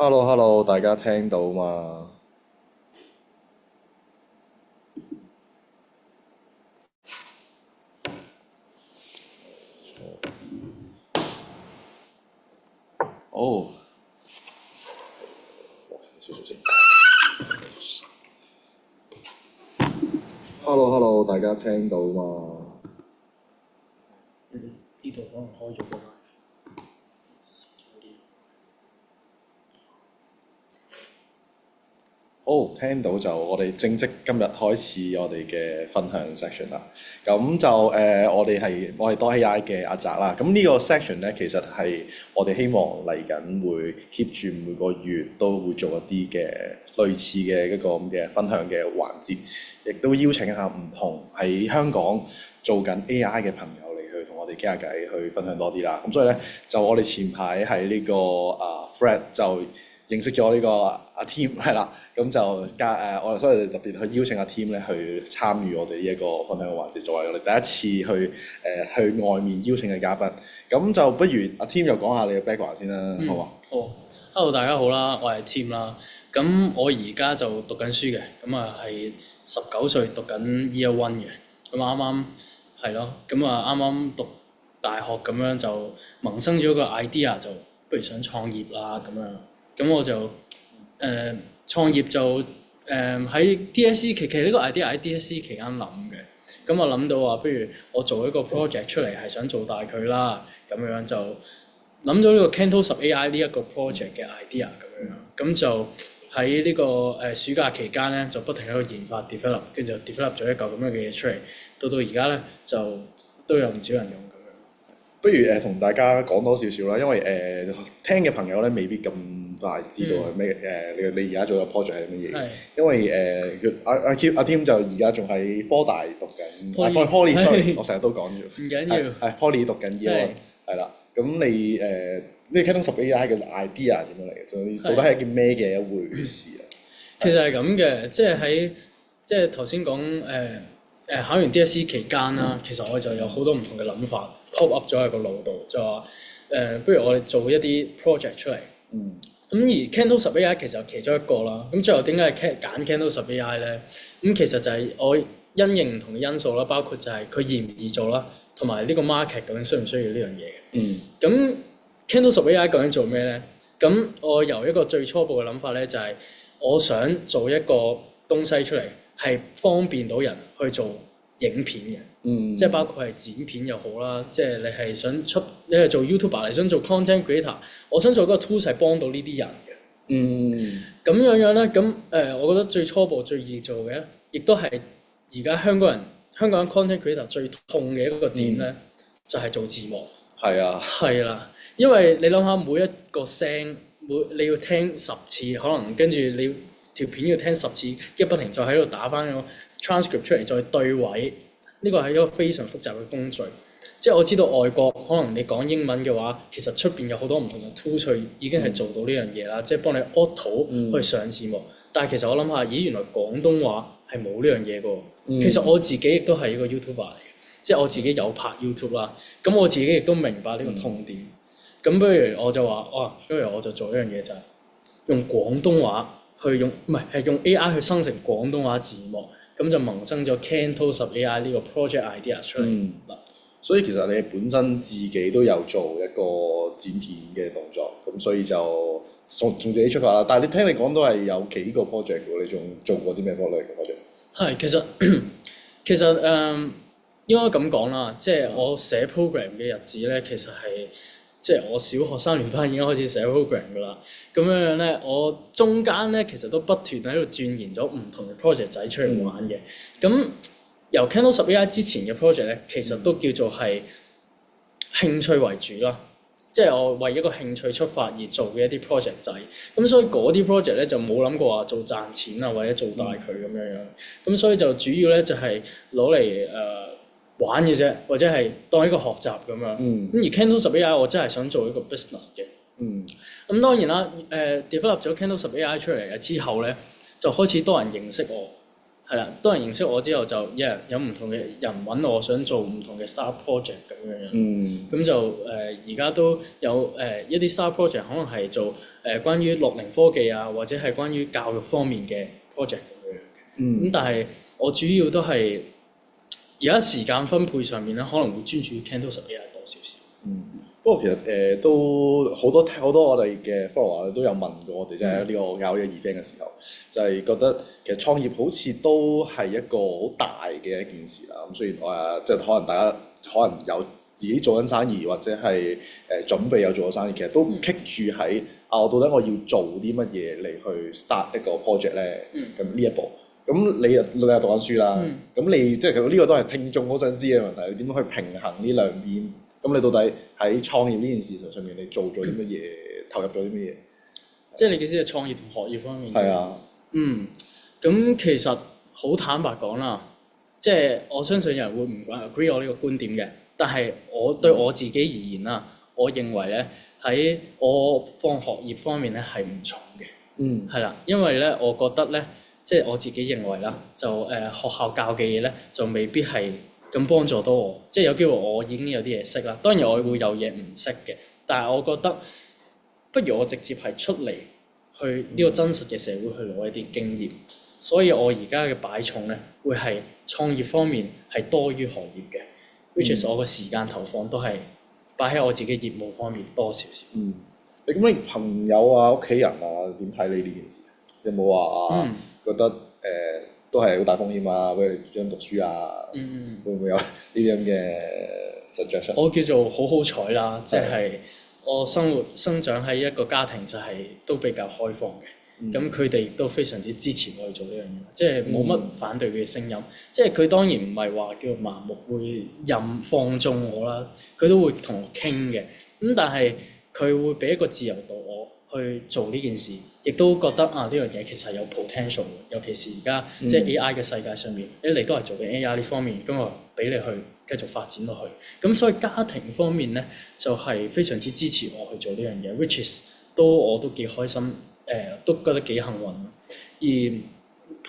Hello Hello，大家聽到嘛？哦，少少先。Hello Hello，大家聽到嘛？呢度可能開咗個麥。好，聽到就我哋正式今日開始我哋嘅分享 section 啦。咁就我係多 AI 嘅阿澤啦。咁呢個 section 咧，其實係我哋希望嚟緊會 keep 住每個月都會做一啲嘅類似嘅一個咁嘅分享嘅環節，亦都邀請一下唔同喺香港做緊 AI 嘅朋友嚟去同我哋傾下偈，去分享多啲啦。咁所以咧，就我哋前排喺呢個Fred 就認識咗呢個阿 Tim 係啦，咁就我哋所以特別去邀請阿 Tim 咧去參與我哋呢一個分享嘅環節，作為我哋第一次去外面邀請嘅嘉賓。咁就不如阿 Tim 又講下你嘅 background 先啦，好嘛？好，Hello 大家好啦，我係 Tim 啦。咁我而家就讀緊書嘅，咁啊係19歲讀緊 Year One 嘅。咁啱啱係咯，咁啊啱啱讀大學咁樣就萌生咗個 idea，就不如想創業啦咁樣。咁我就創業就喺 DSE 其實呢個 idea 喺 DSE 期間諗嘅。咁我諗到話，不如我做一個 project 出嚟，係想做大佢啦。咁樣就諗到呢個 Canto 10 AI 呢一個 project 嘅 idea 咁樣。咁就喺呢個暑假期間咧，就不停喺度研發 develop，跟住就 develop 咗一嚿咁樣嘅嘢出嚟。到而家咧，就都有唔少人用咁樣。不如同大家講多少少啦，因為聽嘅朋友咧未必咁快知道係咩你而家做嘅 project 係乜嘢。因為阿 Tim 就而家仲喺科大讀緊，Poly，sorry，我成日都講住。唔緊要。係 Poly 讀緊 Year One，係啦。咁你呢個 Canto 10 AI 嘅 idea 點樣嚟嘅？到底係一件咩嘅一回事啊？其實係咁嘅，即係頭先講考完 DSE 期間啦，其實我就有好多唔同嘅諗法 pop up 咗喺個腦度，就話不如我哋做一啲 project 出嚟。咁而 Canto 10 AI 其實係其中一個啦。咁最後點解係揀 Canto 10 AI 咧？咁其實就係我因應唔同嘅因素啦，包括就係佢易唔易做啦，同埋呢個 market 究竟需唔需要呢樣嘢嘅。咁 Canto 10 AI 究竟做咩咧？咁我由一個最初步嘅諗法咧，就係我想做一個東西出嚟，係方便到人去做影片嘅。即係包括係剪片又好啦，即係你係做 YouTuber， 你想做 content creator， 我想做嗰個 tools 係幫到呢啲人嘅。咁樣咧，咁我覺得最初步最易做嘅，亦都係而家香港人 content creator 最痛嘅一個點咧，就係做字幕。係啊。係啦，因為你諗下每一個聲，你要聽10次，可能跟住你條片要聽10次，跟住不停就喺度打翻個 transcript 出嚟，再對位。呢個係一個非常複雜嘅工序，即係我知道外國可能你講英文嘅話，其實出邊有好多唔同嘅 tools 已經係做到呢樣嘢啦，即係幫你 auto 去上字幕。但係其實我諗下，咦，原來廣東話係冇呢樣嘢嘅喎。其實我自己亦都係一個 YouTuber 嚟嘅，即係我自己有拍 YouTube 啦。咁我自己亦都明白呢個痛點。咁不如我就話，不如我就做一樣嘢，就係用廣東話去用AI 去生成廣東話字幕。咁就萌生咗 Canto 10 AI 呢個 project idea 出嚟。所以其實你本身自己都有做一個剪片嘅動作，咁所以就從自己出發啦。但係你講都係有幾個 project 喎，你仲做過啲咩 project？係，其實應該咁講啦，即係我寫 program 嘅日子咧，其實係即係我小學3年班已經開始寫 program 㗎啦。咁樣咧，我中間咧其實都不斷喺度鑽研咗唔同嘅 project 仔出嚟玩嘅。咁由 Canto 10 AI 之前嘅 project 咧，其實都叫做係興趣為主啦，即係我為一個興趣出發而做嘅一啲 project 仔。咁所以嗰啲 project 咧就冇諗過話做賺錢啊，或者做大佢咁樣。咁所以就主要咧就係攞嚟玩嘅啫，或者係當一個學習咁樣。咁而 Canto 10 AI 我真係想做一個 business 嘅。咁當然啦，develop 咗 Canto 10 AI 出嚟嘅之後咧，就開始多人認識我。係啦，多人認識我之後就有唔同嘅人揾我，想做唔同嘅 start project 咁樣樣。咁就而家都有一啲 start project 可能係做關於樂齡科技啊，或者係關於教育方面嘅 project 咁樣嘅。咁但係我主要都係而家時間分配上面咧，可能會專注於 Canto 11多少少。不過其實都好多我哋嘅 follower 都有問過我哋，即係呢個搞呢個 event 嘅時候，就係覺得其實創業好似都係一個好大嘅一件事啦。咁雖然即係可能大家可能有自己做緊生意，或者係準備有做咗生意，其實都棘住喺我到底我要做啲乜嘢嚟去 start 一個 project 咧？咁呢一步，咁你又讀緊書啦，咁你即係其實呢個都係聽眾好想知嘅問題，你點樣去平衡呢兩邊？咁你到底喺創業呢件事上面，你做咗啲乜嘢？投入咗啲乜嘢？即係你嘅意思係創業同學業方面？係啊。咁其實好坦白講啦，即係我相信有人會唔 agree 我呢個觀點嘅，但係我對我自己而言啦，我認為咧喺我放學業方面咧係唔重嘅。係啦，因為咧我覺得咧，即係我自己認為啦，就學校教嘅嘢咧就未必係咁幫助到我，即係有機會我已經有啲嘢識啦。當然我會有嘢唔識嘅，但係我覺得不如我直接係出嚟去呢個真實嘅社會去攞一啲經驗。所以我而家嘅擺重咧會係創業方面係多於學業嘅，which is 我個時間投放都係擺喺我自己業務方面多少少。你咁你朋友啊、屋企人啊點睇你呢件事？有冇話覺得都係好大風險啊？俾你專讀書啊？會唔會有呢啲咁嘅 suggestion？我叫做好彩啦，即係我生長喺一個家庭就係都比較開放嘅，咁佢哋亦都非常之支持我去做呢樣嘢，即係冇乜反對嘅聲音。即係佢當然唔係話叫盲目會放縱我啦，佢都會同我傾嘅。咁但係佢會俾一個自由度我去做呢件事，亦都覺得呢樣嘢其實有 potential 嘅，尤其是而家即係 AI 嘅世界上面，你都係做緊 AI 呢方面，咁我俾你去繼續發展落去。咁所以家庭方面咧就係非常之支持我去做呢樣嘢 ，which is 我都幾開心，都覺得幾幸運。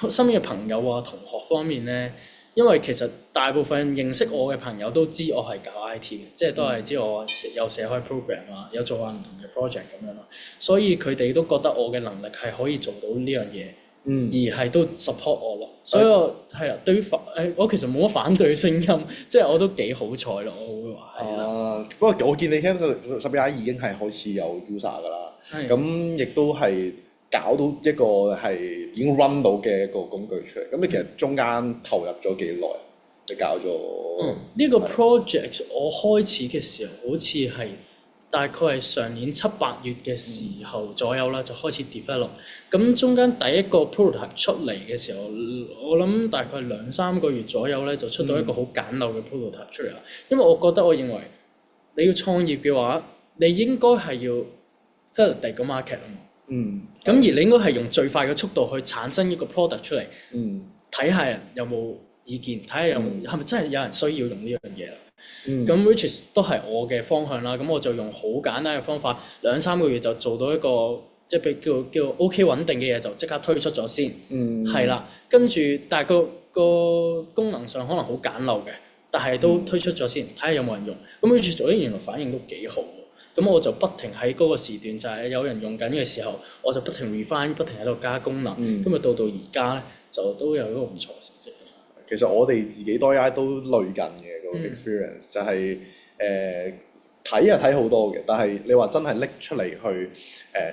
而身邊嘅朋友啊、同學方面咧，因為其實大部分認識我嘅朋友都知我係搞 IT 嘅，即係都係知我有寫開 program 啊，有做下唔同嘅 project 咁樣咯，所以佢哋都覺得我嘅能力係可以做到呢樣嘢，而係都 support 我咯。所以我係啦，對於我其實冇乜反對聲音，即係我都幾好彩咯，我會話係啦。不過我見你聽到11已經係開始有 user 㗎啦，咁亦都係搞到一個係已經 run 到嘅一個工具出嚟。咁你其實中間投入咗幾耐？你搞咗呢個 project 我開始嘅時候好似係大概係上年7、8月嘅時候左右啦，就開始 develop。咁中間第一個 prototype 出嚟嘅時候，我諗大概2、3個月左右咧，就出到一個好簡陋嘅 prototype 出嚟啦。因為我認為你要創業嘅話，你應該係要 validate 個 market 啊嘛。咁而你應該係用最快嘅速度去產生一個 product 出嚟，睇下人有冇意見，睇下係咪真係有人需要用呢樣嘢啦。咁 which is 都係我嘅方向啦。咁我就用好簡單嘅方法，2、3個月就做到一個即係叫 OK 穩定嘅嘢，就即刻推出咗先。係啦，跟住但係個功能上可能好簡陋嘅，但係都推出咗先，睇下有冇人用。咁 which is 做原來反應都幾好。咁我就不停喺嗰個時段，就係有人用緊嘅時候，我就不停 refine， 不停喺度加功能。咁到而家咧，就都有一個唔錯嘅成績。其實我哋自己多 AI 都類近嘅個 experience，就係睇好多嘅，但係你話真係拎出嚟去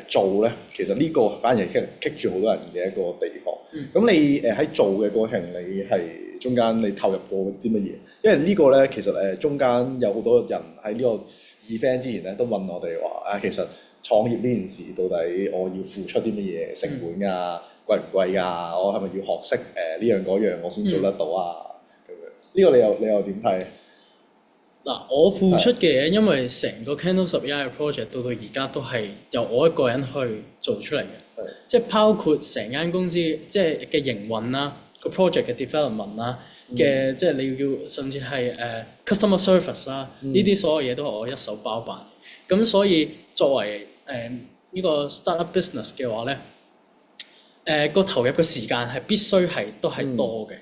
做咧，其實呢個反而係棘住好多人嘅一個地方。咁你喺做嘅過程，你係中間你投入過啲乜嘢？因為呢個咧其實中間有好多人喺呢個 event 之前咧都問我哋話其實創業呢件事到底我要付出啲乜嘢成本㗎？貴唔貴㗎？我係咪要學識呢樣嗰樣我先做得到啊？咁樣呢個你又點睇？嗱，我付出嘅嘢，因為成個 Canto 11嘅 project 到而家都係由我一個人去做出嚟嘅，即係包括成間公司即係嘅營運啦，個 project 嘅 development 啦嘅，即係你要甚至係customer service 啦，呢啲所有嘢都係我一手包辦。咁所以作為呢個 startup business 嘅話咧，個投入嘅時間係必須都係多嘅。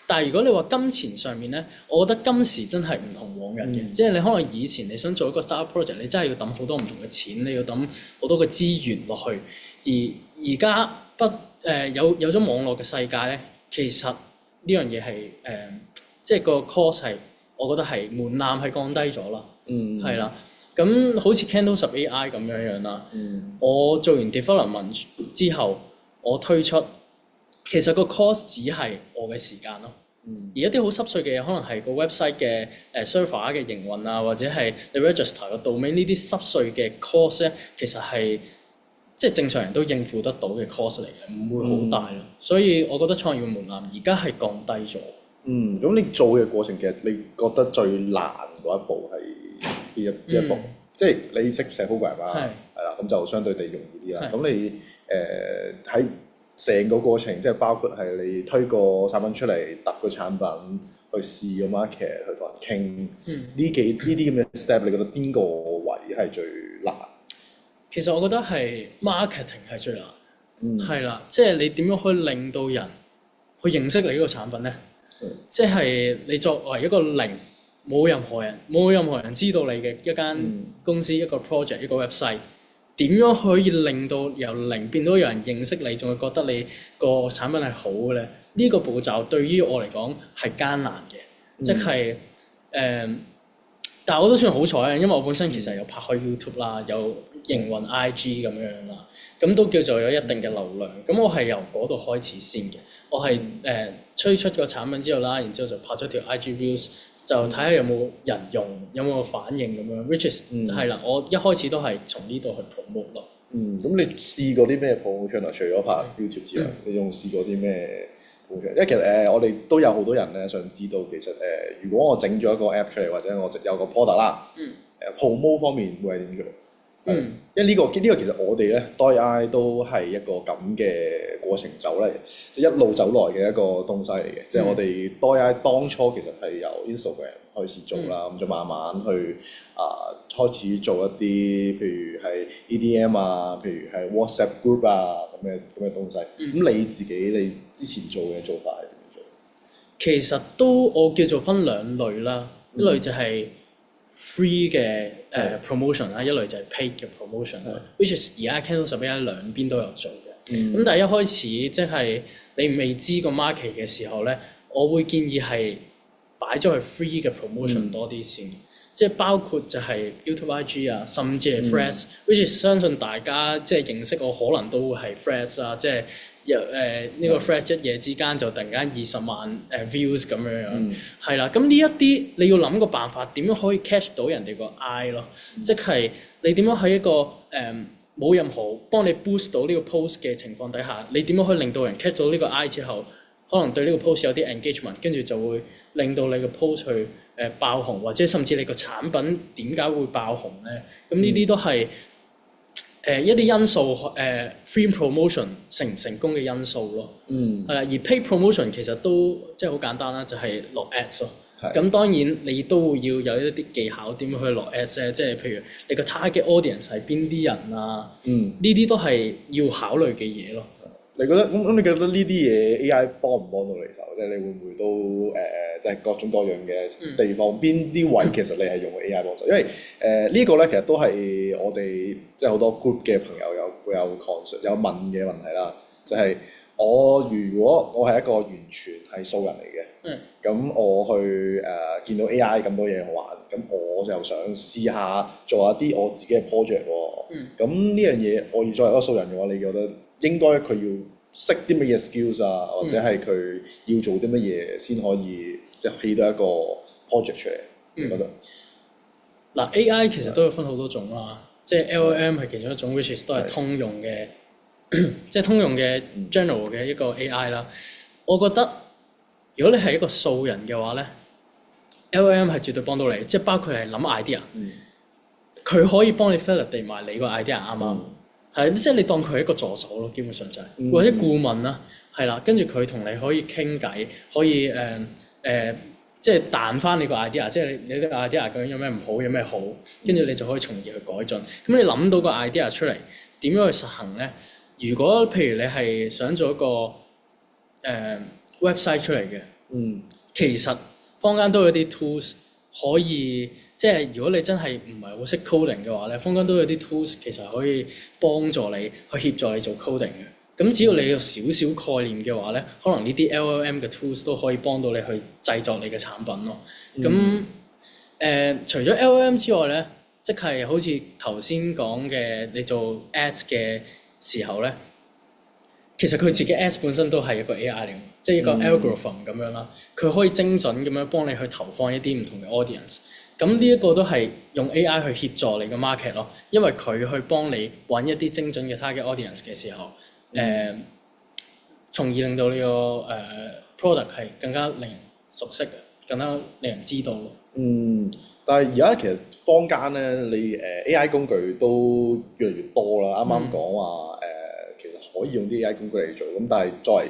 但係如果你話金錢上面咧，我覺得今時真係唔同往日嘅，即係你可能以前你想做一個 startup project，你真係要抌好多唔同嘅錢，你要抌好多嘅資源落去。而家有咗網絡嘅世界咧，其實呢樣嘢係即係個 cost 係，我覺得係門檻係降低咗啦。係啦，咁好似 Candle 10 AI 咁樣啦。我做完 development 之後，我推出。其實個 cost 只係我嘅時間咯，而一啲好濕碎嘅嘢，可能係個 website 嘅server 嘅營運啊，或者係你 register 個 domain 呢啲濕碎嘅 cost 咧，其實係即係正常人都應付得到嘅 cost 嚟嘅，唔會好大咯。所以我覺得創業嘅門檻而家係降低咗。咁你做嘅過程其實你覺得最難嗰一步係邊一步？即係你識寫 program 啦，係啦，咁就相對地容易啲啦。咁你喺成個過程，即係包括係你推個產品出嚟，揼個產品，去試個 market，去同人傾，呢啲咁嘅 step，你覺得邊個位係最難？其實我覺得係 marketing 係最難，係啦，即係你點樣可以令到人去認識你呢個產品咧？即係你作為一個零，冇任何人知道你嘅一間公司、一個 project、一個 website。點樣可以令到由零變到有人認識你，仲會覺得你個產品係好嘅咧？呢個步驟對於我嚟講係艱難嘅，即係但係我都算好彩啊，因為我本身其實有拍開 YouTube 啦，有營運 IG 咁樣啦，咁都叫做有一定嘅流量。咁我係由嗰度開始先嘅，我係推出個產品之後啦，然之後就拍咗條 IG Reels。就睇下有冇人用，有冇反應咁樣。which is 係啦，我一開始都係從呢度去 promote 咯。咁你試過啲咩 promotion 啊？除咗拍 YouTube 之外，你仲試過啲咩 promotion？因為其實我哋都有好多人咧想知道，其實如果我整咗一個 app 出嚟，或者我有個 product 啦，promote 方面會係點樣？因為呢個其實我哋咧 DAW.ai 都係一個咁嘅過程走嚟，即係一路走來嘅一個東西嚟嘅。即係我哋 DAW.ai 當初其實係由 Instagram 開始做啦，咁就慢慢去開始做一啲，譬如係 EDM 啊，譬如係 WhatsApp group 啊咁嘅東西。咁你自己你之前做嘅做法係點樣做？其實都我叫做分兩類啦，一類就係free 嘅promotion 啦，一類就係 paid 嘅 promotion 啦。which is 而家 Candle 10 AI 兩邊都有做嘅。咁但係一開始即係你未知個 market 嘅時候咧，我會建議係擺咗去 free 嘅 promotion 多啲先。即係包括就係 YouTube IG 啊，甚至係 Threads，which is 相信大家即係認識我可能都會係 Threads 啦，即係呢個 Threads 一夜之間就突然間20萬views 咁樣，係啦。咁呢一啲你要諗個辦法，點樣可以 catch 到人哋個 eye 咯？即係你點樣喺一個冇任何幫你 boost 到呢個 post 嘅情況底下，你點樣可以令到人 catch 到呢個 eye 之後，可能對呢個 post 有啲 engagement， 跟住就會令到你個 post 去爆紅，或者甚至你個產品點解會爆紅咧？咁呢啲都係一啲因素free promotion 成唔成功嘅因素咯。係啦，而 paid promotion 其實都即係好簡單啦，就係落 ads 咯。咁當然你都會要有一啲技巧點樣去落 ads 咧，即係譬如你個 target audience 係邊啲人啊？呢啲都係要考慮嘅嘢咯。你覺得咁你覺得呢啲嘢 AI 幫唔幫到你手？即係你會唔會都即係各種各樣嘅地方，邊啲位其實你係用 AI 幫手？因為呢個咧其實都係我哋即係好多 group 嘅朋友有問嘅問題啦。就係如果我係一個完全係素人嚟嘅，咁我去見到 AI 咁多嘢好玩，咁我就想試下做一啲我自己嘅 project 喎。咁呢樣嘢我要作為一個素人嘅話，你覺得應該佢要識啲乜嘢 skills 啊，或者係佢要做啲乜嘢先可以即係起到一個 project 出嚟？你覺得？嗱 AI 其實都有分好多種啦，即係 LLM 係其中一種 which is 都係通用嘅，即係通用嘅 general 嘅一個 AI 啦。我覺得如果你係一個素人嘅話咧，LLM 係絕對幫到你，即係包括係諗 idea，佢可以幫你 validate 埋你個 idea 啱唔啱？係，即係你當佢係一個助手咯，基本上就係、或者顧問啦，係啦，跟住佢同你可以傾偈，可以即係彈翻你個 idea， 即係你啲 idea 究竟有咩唔好，有咩好，跟住你就可以從而去改進。咁你諗到個 idea 出嚟，點樣去實行咧？如果譬如你係想做一個website 出嚟嘅，其實坊間都有啲 tools 可以，即係如果你真係唔係好識 coding 嘅話咧，坊間都有啲 tools 其實可以幫助你去協助你做 coding 嘅。咁只要你有少少概念嘅話咧，可能呢啲 LLM 嘅 tools 都可以幫到你去製作你嘅產品咯。咁除咗 LLM 之外咧，即係好似頭先講嘅，你做 ads 嘅時候咧，其實佢自己 ads 本身都係一個 AI 嚟，即係一個 algorithm 咁樣啦。佢可以精準咁樣幫你去投放一啲唔同嘅 audience。咁呢一個都係用 AI 去協助你嘅 market 咯，因為佢去幫你揾一啲精準嘅 target audience 嘅時候，從而令到呢個product 係更加令人熟悉嘅，更加令人知道。但係而家其實坊間咧，你AI 工具都越嚟越多啦。啱啱講話其實可以用啲 AI 工具嚟做，咁但係作為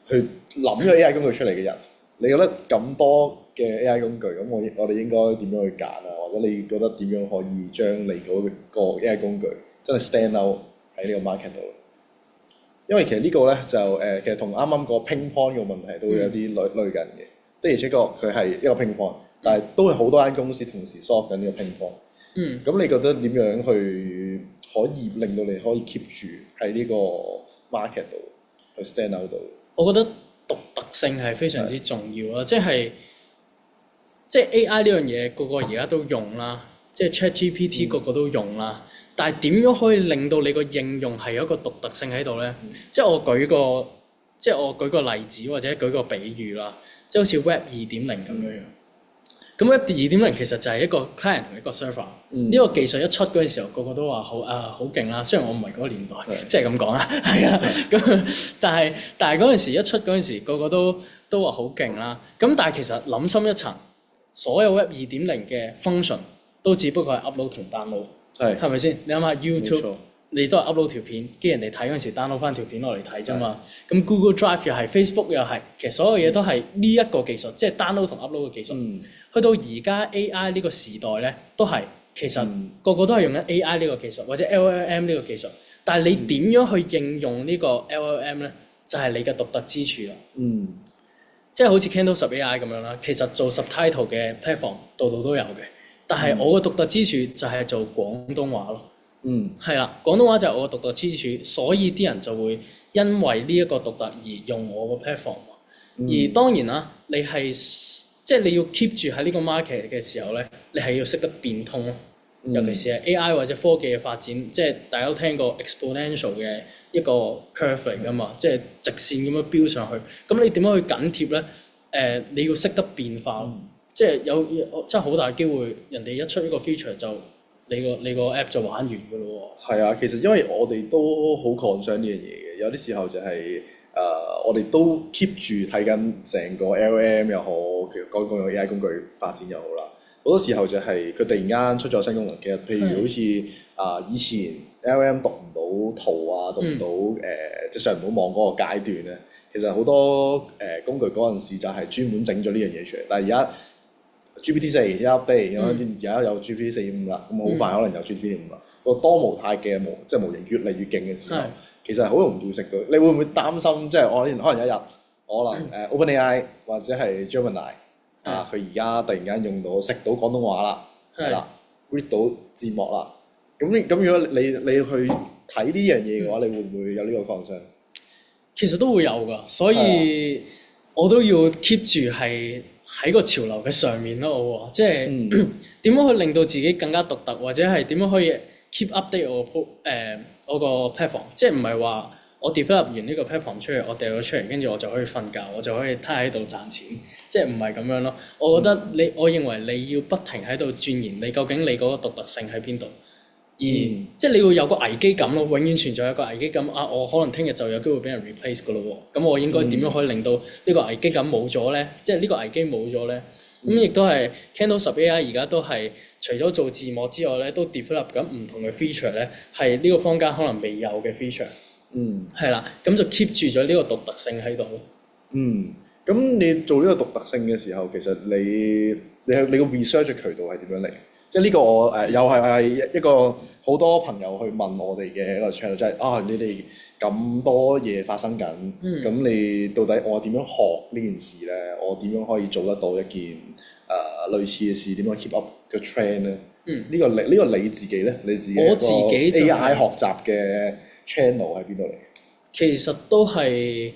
去諗咗 AI 工具出嚟嘅人，你覺得咁多嘅 AI 工具，咁我哋應該點樣去揀啊？或者你覺得點樣可以將你嗰個 AI 工具真係 stand out 喺呢個 market 度？因為其實呢個咧就其實同啱啱個 pain point 嘅問題都有啲類近嘅。的而且確佢係一個 pain point，但係都係好多間公司同時 solve 緊呢個 pain point。咁你覺得點樣去可以令到你可以 keep 住喺呢個 market 度去 stand out 到？我覺得獨特性係非常之重要啦，即係 AI 呢樣嘢個個而家都用啦，即係 ChatGPT 個個都用啦。但係點樣可以令到你個應用係有一個獨特性喺度咧？即係我舉個例子或者舉個比喻啦，即係好似 Web 2.0咁樣樣。咁 Web 2.0其實就係一個 client 同一個 server。呢個技術一出嗰陣時候，個個都話好勁啦。雖然我唔係嗰個年代，即係咁講啦，係啊。咁但係嗰陣時一出嗰陣時，個個都話好勁啦。咁但係其實諗深一層，所有 Web 2.0嘅 function 都只不過係 upload 同 download，係咪先？你諗下 YouTube，你都係 upload 條片，跟人哋睇嗰陣時 download 翻條片落嚟睇啫嘛。咁 Google Drive 又係 Facebook 又係，其實所有嘢都係呢一個技術，即係 download 同 upload 嘅技術。去到而家 AI 呢個時代咧，都係其實個個都係用緊 AI 呢個技術或者 LLM 呢個技術。但係你點樣去應用呢個 LLM 咧，就係你嘅獨特之處啦。即係好似 Canto 10 AI 咁樣啦，其實做 subtitle 嘅 platform 度度都有嘅。但係我嘅獨特之處就係做廣東話咯。係啦，廣東話就係我嘅獨特之處，所以啲人就會因為呢一個獨特而用我個 platform。而當然啦，你係即係你要 keep 住喺呢個 market 嘅時候咧，你係要識得變通咯。尤其是係 AI 或者科技嘅發展，即係大家都聽過 exponential 嘅一個 curve 嚟㗎嘛，即係直線咁樣飆上去。咁你點樣去緊貼咧？你要識得變化，即係有真係好大機會，人哋一出呢個 feature 就你個 app 就玩完㗎咯喎。係啊，其實因為我哋都好 concern 呢樣嘢嘅，有啲時候就係我哋都 keep 住睇緊成個 LLM 又好，其實講個 AI 工具發展又好啦。好多時候就係佢突然間出咗新功能，其實譬如好似以前 LLM 讀唔到圖啊，讀唔到即係上唔到網嗰個階段咧，其實好多工具嗰陣時就係專門整咗呢樣嘢出嚟。但係而家 GPT-4 一 update，而家有 GPT-4.5啦，咁好快可能有 GPT-5啦。個多模態嘅即係模型越嚟越勁嘅時候，其實好容易會食到。你會唔會擔心即係可能有一日可能OpenAI 或者係 Gemini 佢而家突然間用到食到廣東話啦，係啦 read 到字幕啦，咁如果你去睇呢樣嘢嘅話，你會唔會有呢個 concern？其實都會有㗎，所以我都要 keep 住係喺個潮流嘅上面咯。我話即係點樣去令到自己更加獨特，或者係點樣可以 keep update 我個 platform， 即係唔係話我 develop 完呢個 platform 出嚟，我掉咗出嚟，跟住我就可以瞓覺，我就可以攤喺度賺錢，即係唔係咁樣咯。我覺得我認為你要不停喺度鑽研你究竟你嗰個獨特性喺邊度，而即係你要有個危機感咯，永遠存在有個危機感啊！我可能聽日就有機會俾人 replace 㗎咯喎，咁我應該點樣可以令到呢個危機感冇咗咧？即係呢個危機冇咗咧？咁亦都係 Canto 10 AI 而家都係除咗做字幕之外咧，都 develop 緊唔同嘅 feature 咧，係呢個坊間可能未有嘅 feature。係啦，咁就 keep 住咗呢個獨特性喺度。咁你做呢個獨特性嘅時候，其實你個 research 嘅渠道係點樣嚟？即係呢個我又係一個好多朋友去問我哋嘅一個 channel，即係你哋咁多嘢發生緊，咁、你到底我點樣學呢件事咧？我點樣可以做得到一件類似嘅事？點樣 keep up 個 trend 咧？呢個你自己咧？你自己我自己就係 AI 學習嘅 channel 喺邊度嚟？其實都係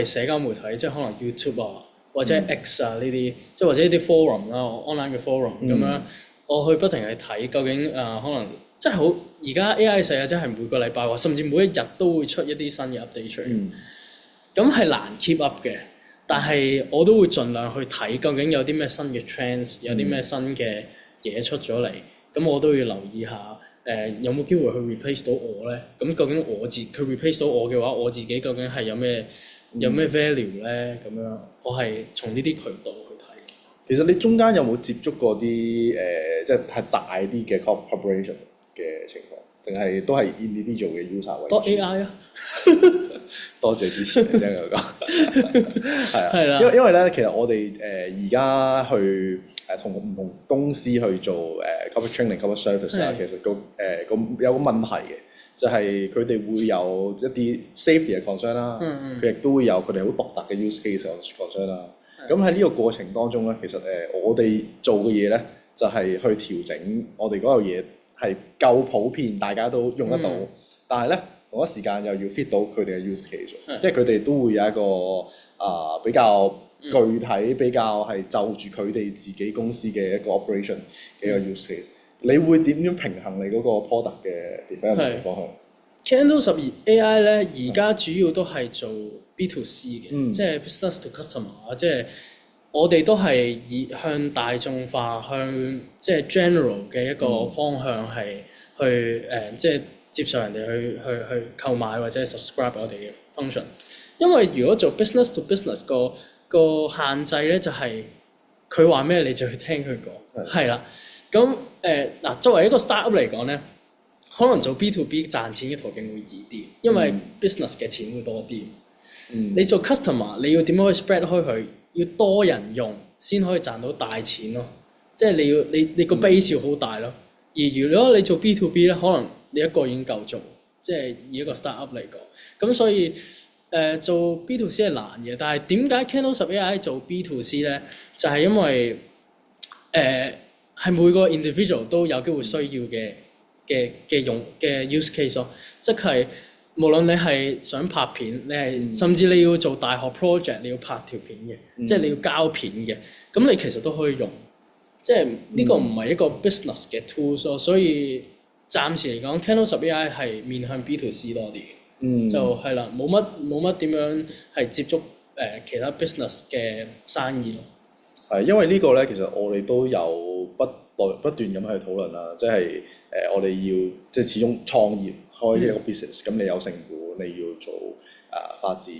社交媒體，即係可能 YouTube 啊，或者 X 啊呢啲，即係或者啲 forum 啦，online 嘅 forum 咁樣，我去不停去睇究竟可能真係好而家 AI 嘅世界真係每個禮拜或甚至每一日都會出一啲新嘅 update 出嚟，咁係難 keep up 嘅。但係我都會盡量去睇究竟有啲咩新嘅 trends， 有啲咩新嘅嘢出咗嚟，咁我都要留意下。有冇機會去 replace 到我咧？咁究竟佢 replace 到我嘅話，我自己究竟係有咩 value 咧？咁樣我係從呢啲渠道去睇。其實你中間有冇接觸過啲即係大啲嘅 corporation 嘅情況，定係都係 individual 嘅 user 為主？多 AI 啊！多謝支持你真係講，係啦。因為咧，其實我哋而家去同唔同公司去做corporate training、corporate service 啦，其實有個問題嘅，就係佢哋會有一啲 safety 嘅 concern 啦，佢亦都會有佢哋好獨特嘅 use case concern 啦。咁喺呢個過程當中咧，其實我哋做嘅嘢咧，就係去調整我哋嗰樣嘢係夠普遍，大家都用得到，但係咧，同一時間又要 fit 到佢哋嘅 use case，因為佢哋都會有一個比較具體、比較係就住佢哋自己公司嘅一個 operation 嘅一個 use case。你會點樣平衡你嗰個 product 嘅 development 方向？Candle 12 AI 咧，而家主要都係做 B2C 嘅，即係 business to customer，即係我哋都係以向大眾化、向即係 general 嘅一個方向係去即係接受人哋去購買或者 subscribe 我哋嘅 function。因為如果做 business to business 個限制咧，就係佢話咩你就去聽佢講，係啦。咁嗱，作為一個 startup 嚟講咧，可能做 B to B 賺錢嘅途徑會易啲，因為 business 嘅錢會多啲。你做 customer， 你要點樣去 spread 開佢？要多人用先可以賺到大錢咯。即係你個 base 要好大咯。而如果你做 B to B 咧，可能你一個已經夠做，即係以一個 startup 嚟講。咁所以做 B to C 係難嘅，但係點解 Candle 10 AI 做 B to C 咧？就係因為係每個 individual 都有機會需要嘅用嘅 use case 咯，即係無論你係想拍片，你係甚至你要做大學 project， 你要拍條片嘅，即係你要交片嘅，咁你其實都可以用。即係呢個唔係一個 business 嘅 tools 咯，所以暫時嚟講 Candle 10 AI 係面向 B to C 多啲嘅，就係啦，冇乜點樣係接觸其他 business 嘅生意咯。係因為呢個咧，其實我哋都有不斷咁去討論啦，即係我哋要即係始終創業開一個 business，咁你有成本，你要做發展，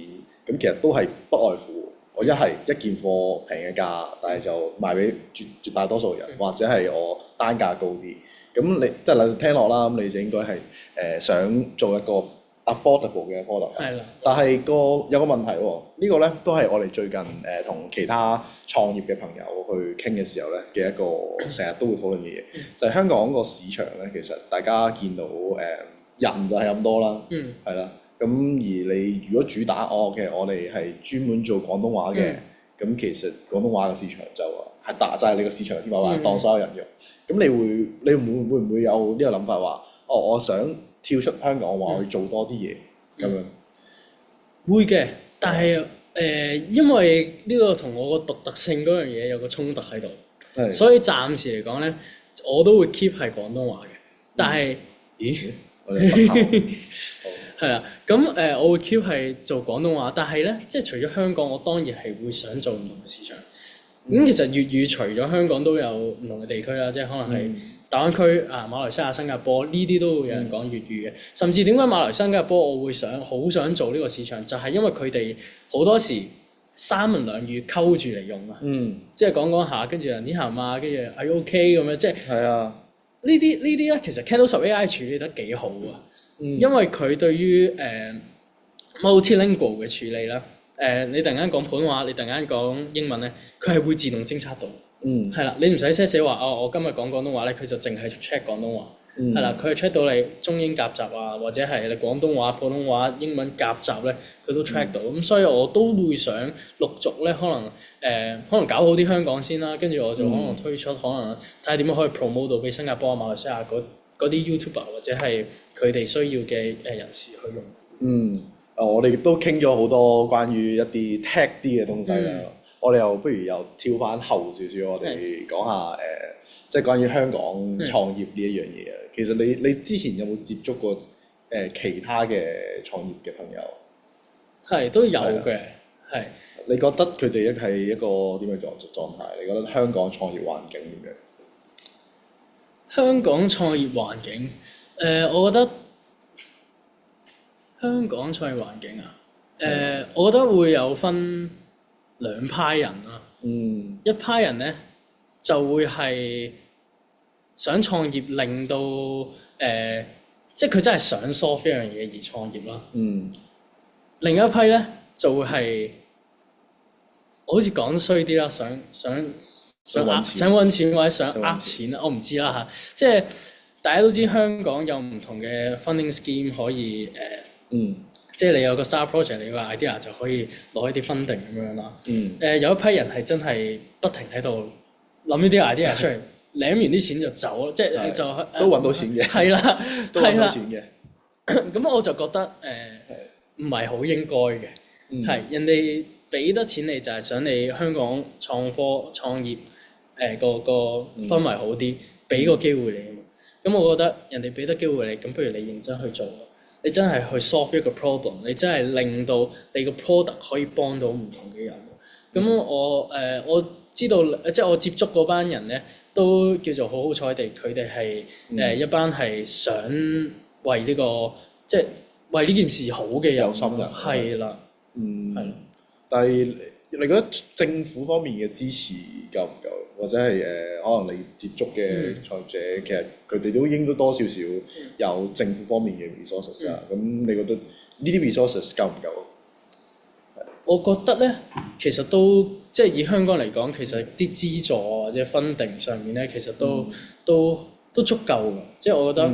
咁其實都係不外乎我一係一件貨平嘅價，但係就賣俾絕大多數人，或者係我單價高啲。咁你即係你聽落啦，咁你就應該係想做一個 affordable 嘅 product。係啦。但係有個問題喎，呢個咧都係我哋最近同其他創業嘅朋友去傾嘅時候咧嘅一個成日都會討論嘅嘢，就係香港個市場咧，其實大家見到人就係咁多啦，係啦。咁而你如果主打其實我哋係專門做廣東話嘅，咁其實廣東話嘅市場就係大就係你個市場添嘛，當所有人用。咁你會唔會有呢個諗法話，我想跳出香港話去做多啲嘢咁樣？會嘅，但係因為呢個同我個獨特性嗰樣嘢有個衝突喺度，所以暫時嚟講咧，我都會 keep 係廣東話嘅。但係，我哋係啦，咁我會 keep 係做廣東話，但係咧，即係除咗香港，我當然係會想做唔同嘅市場。咁其實粵語除咗香港都有唔同嘅地區啦，即係可能係大灣區馬來西亞、新加坡呢啲都會有人講粵語嘅。甚至點解馬來西亞、新加坡我會好想做呢個市場，就係因為佢哋好多時三文兩語溝住嚟用啊。即係講下，跟住你好嘛，跟住係 OK 咁樣，即係係啊。呢啲咧，其實 Candle 10 AI 處理得幾好啊。因為佢對於multilingual 嘅處理啦，你突然間講普通話，你突然間講英文咧，佢係會自動偵測到。係啦，你唔使寫話我今日講廣東話咧，佢就淨係 check 廣東話。係啦，佢係 check 到你中英夾雜啊，或者係你廣東話、普通話、英文夾雜咧，佢都 check 到。咁所以我都會想陸續咧，可能搞好啲香港先啦，跟住我就可能推出，可能睇下點樣可以 promote 到俾新加坡啊、馬來西亞嗰啲 YouTuber 或者係佢哋需要嘅人士去用。我哋都傾咗好多關於一啲 tech 啲嘅東西啦。我哋又不如又跳翻後少少，我哋講下即係關於香港創業呢一樣嘢啊。其實你之前有冇接觸過其他嘅創業嘅朋友？係都有嘅，係。你覺得佢哋係一個點樣狀態？你覺得香港創業環境點樣？香港創業環境，我覺得香港創業環境啊，我覺得會有分兩派人啦。一派人咧就會係想創業，令到即係佢真係想 solve 一樣嘢而創業啦。另一批咧就會係我好似講衰啲啦，想揾錢或者想呃錢啦，我唔知啦嚇。即係大家都知香港有唔同嘅 funding scheme 可以即係你有個 star project，你個 idea 就可以攞一啲 funding 咁樣啦。有一批人係真係不停喺度諗呢啲 idea 出嚟，領完啲錢就走，即係就都揾到錢嘅。係啦，都揾到錢嘅。咁我就覺得唔係好應該嘅。係人哋俾得錢你就係想你香港創科創業個氛圍好啲，俾個機會你。咁我覺得人哋俾得機會你，咁不如你認真去做。你真係去 solve 一個 problem， 你真係令到你個 product 可以幫到唔同嘅人。咁我知道，即係我接觸嗰班人咧，都叫做好好彩地，佢哋係一班係想為呢個即係為呢件事好嘅人。有心人。係啦。係。但係你覺得政府方面嘅支持夠唔夠？或者係可能你接觸嘅創業者，其實佢哋都應該多少少有政府方面嘅 resources 啊。咁你覺得呢啲 resources 夠唔夠？我覺得咧，其實都即係以香港嚟講，其實啲資助或者 funding 上面咧，其實都足夠嘅。即係我覺得，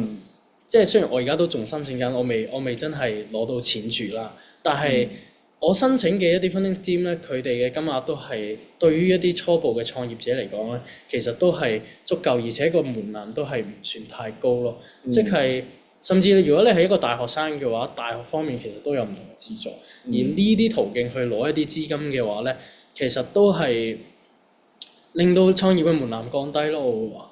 即係雖然我而家都仲申請緊，我未真係攞到錢住啦，但係我申請嘅一啲 funding scheme 咧，佢哋嘅金額都係對於一啲初步嘅創業者嚟講咧，其實都係足夠，而且個門檻都係唔算太高咯。即係甚至如果你係一個大學生嘅話，大學方面其實都有唔同嘅資助，而呢啲途徑去攞一啲資金嘅話咧，其實都係令到創業嘅門檻降低咯。我會話。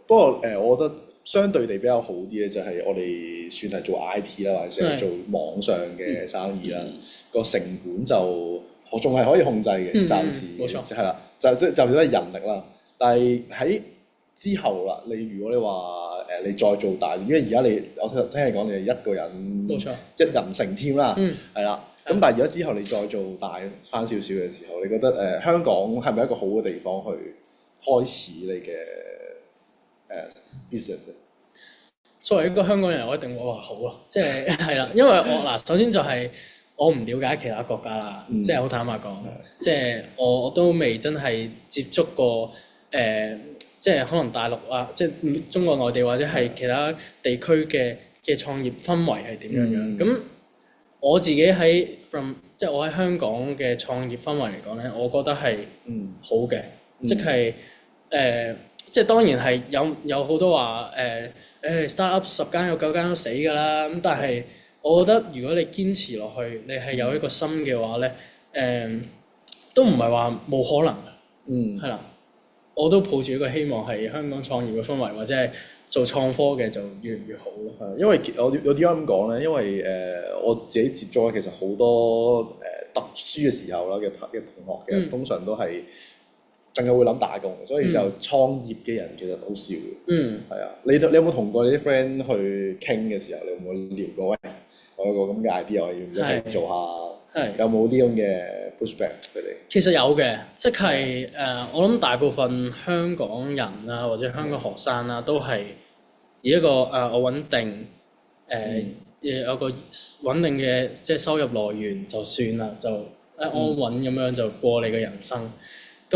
不過我覺得相對地比較好啲嘅就係我哋算係做 IT 啦，或者係做網上嘅生意啦，個成本就我仲係可以控制嘅，暫時冇錯，係啦，就都係人力啦。但係喺之後啦，如果你話你再做大，因為而家我聽你講你係一個人，冇錯，一人成 team 啦，係啦。咁但係如果之後你再做大翻少少嘅時候，你覺得香港係咪一個好嘅地方去開始你嘅business？作為一個香港人，我一定會話好咯，即係係啦，因為我首先就係我唔了解其他國家啦，即係好坦白講，即係我都未真係接觸過即係可能大陸啊，即係中國內地或者係其他地區嘅創業氛圍係點樣。咁我自己即係我喺香港嘅創業氛圍嚟講咧，我覺得係好嘅，即係即係當然係有好多話startup 10間有9間都死㗎啦。咁但係我覺得如果你堅持落去，你係有一個心嘅話咧，都唔係話冇可能嘅。係啦，我都抱住一個希望係香港創業嘅氛圍，或者係做創科嘅就越嚟越好咯。因為我點解咁講咧？因為我自己接觸咧，其實好多讀書嘅時候啦嘅同學嘅，通常都係淨係會諗打工，所以就創業嘅人其實好少嘅。係啊，你有冇同過你啲 friend 去傾嘅時候，你有冇聊過？喂，我有個咁嘅 idea，我要一齊做下，有冇啲咁嘅 pushback 佢哋？其實有嘅，即係我諗大部分香港人啊，或者香港學生啦，都係以一個我穩定有個穩定嘅即係收入來源就算啦，就安穩咁樣就過你嘅人生。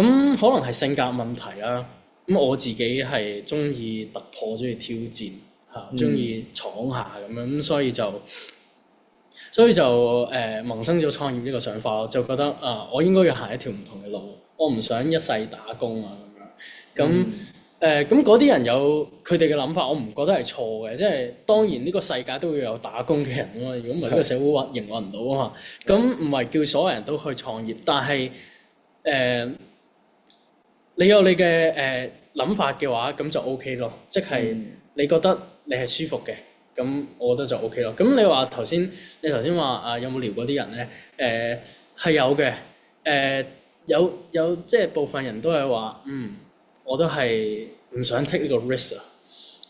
可能係性格問題啦。咁我自己係中意突破、中意挑戰嚇，中意闖下咁樣，咁所以就萌生咗創業呢個想法咯，就覺得我應該要行一條唔同嘅路，我唔想一世打工啊咁樣。咁嗰啲人有佢哋嘅諗法，我唔覺得係錯嘅，即係當然呢個世界都會有打工嘅人啊嘛，如果唔係呢個社會營運唔到啊嘛。咁唔係叫所有人都去創業，但係你有你嘅諗法嘅話，咁就 OK 咯，即係你覺得你係舒服嘅。咁我覺得就 OK 咯。咁你頭先話有冇撩過啲人咧？係有嘅。有即係部分人都係話，我都係唔想 take 呢個 risk 啊，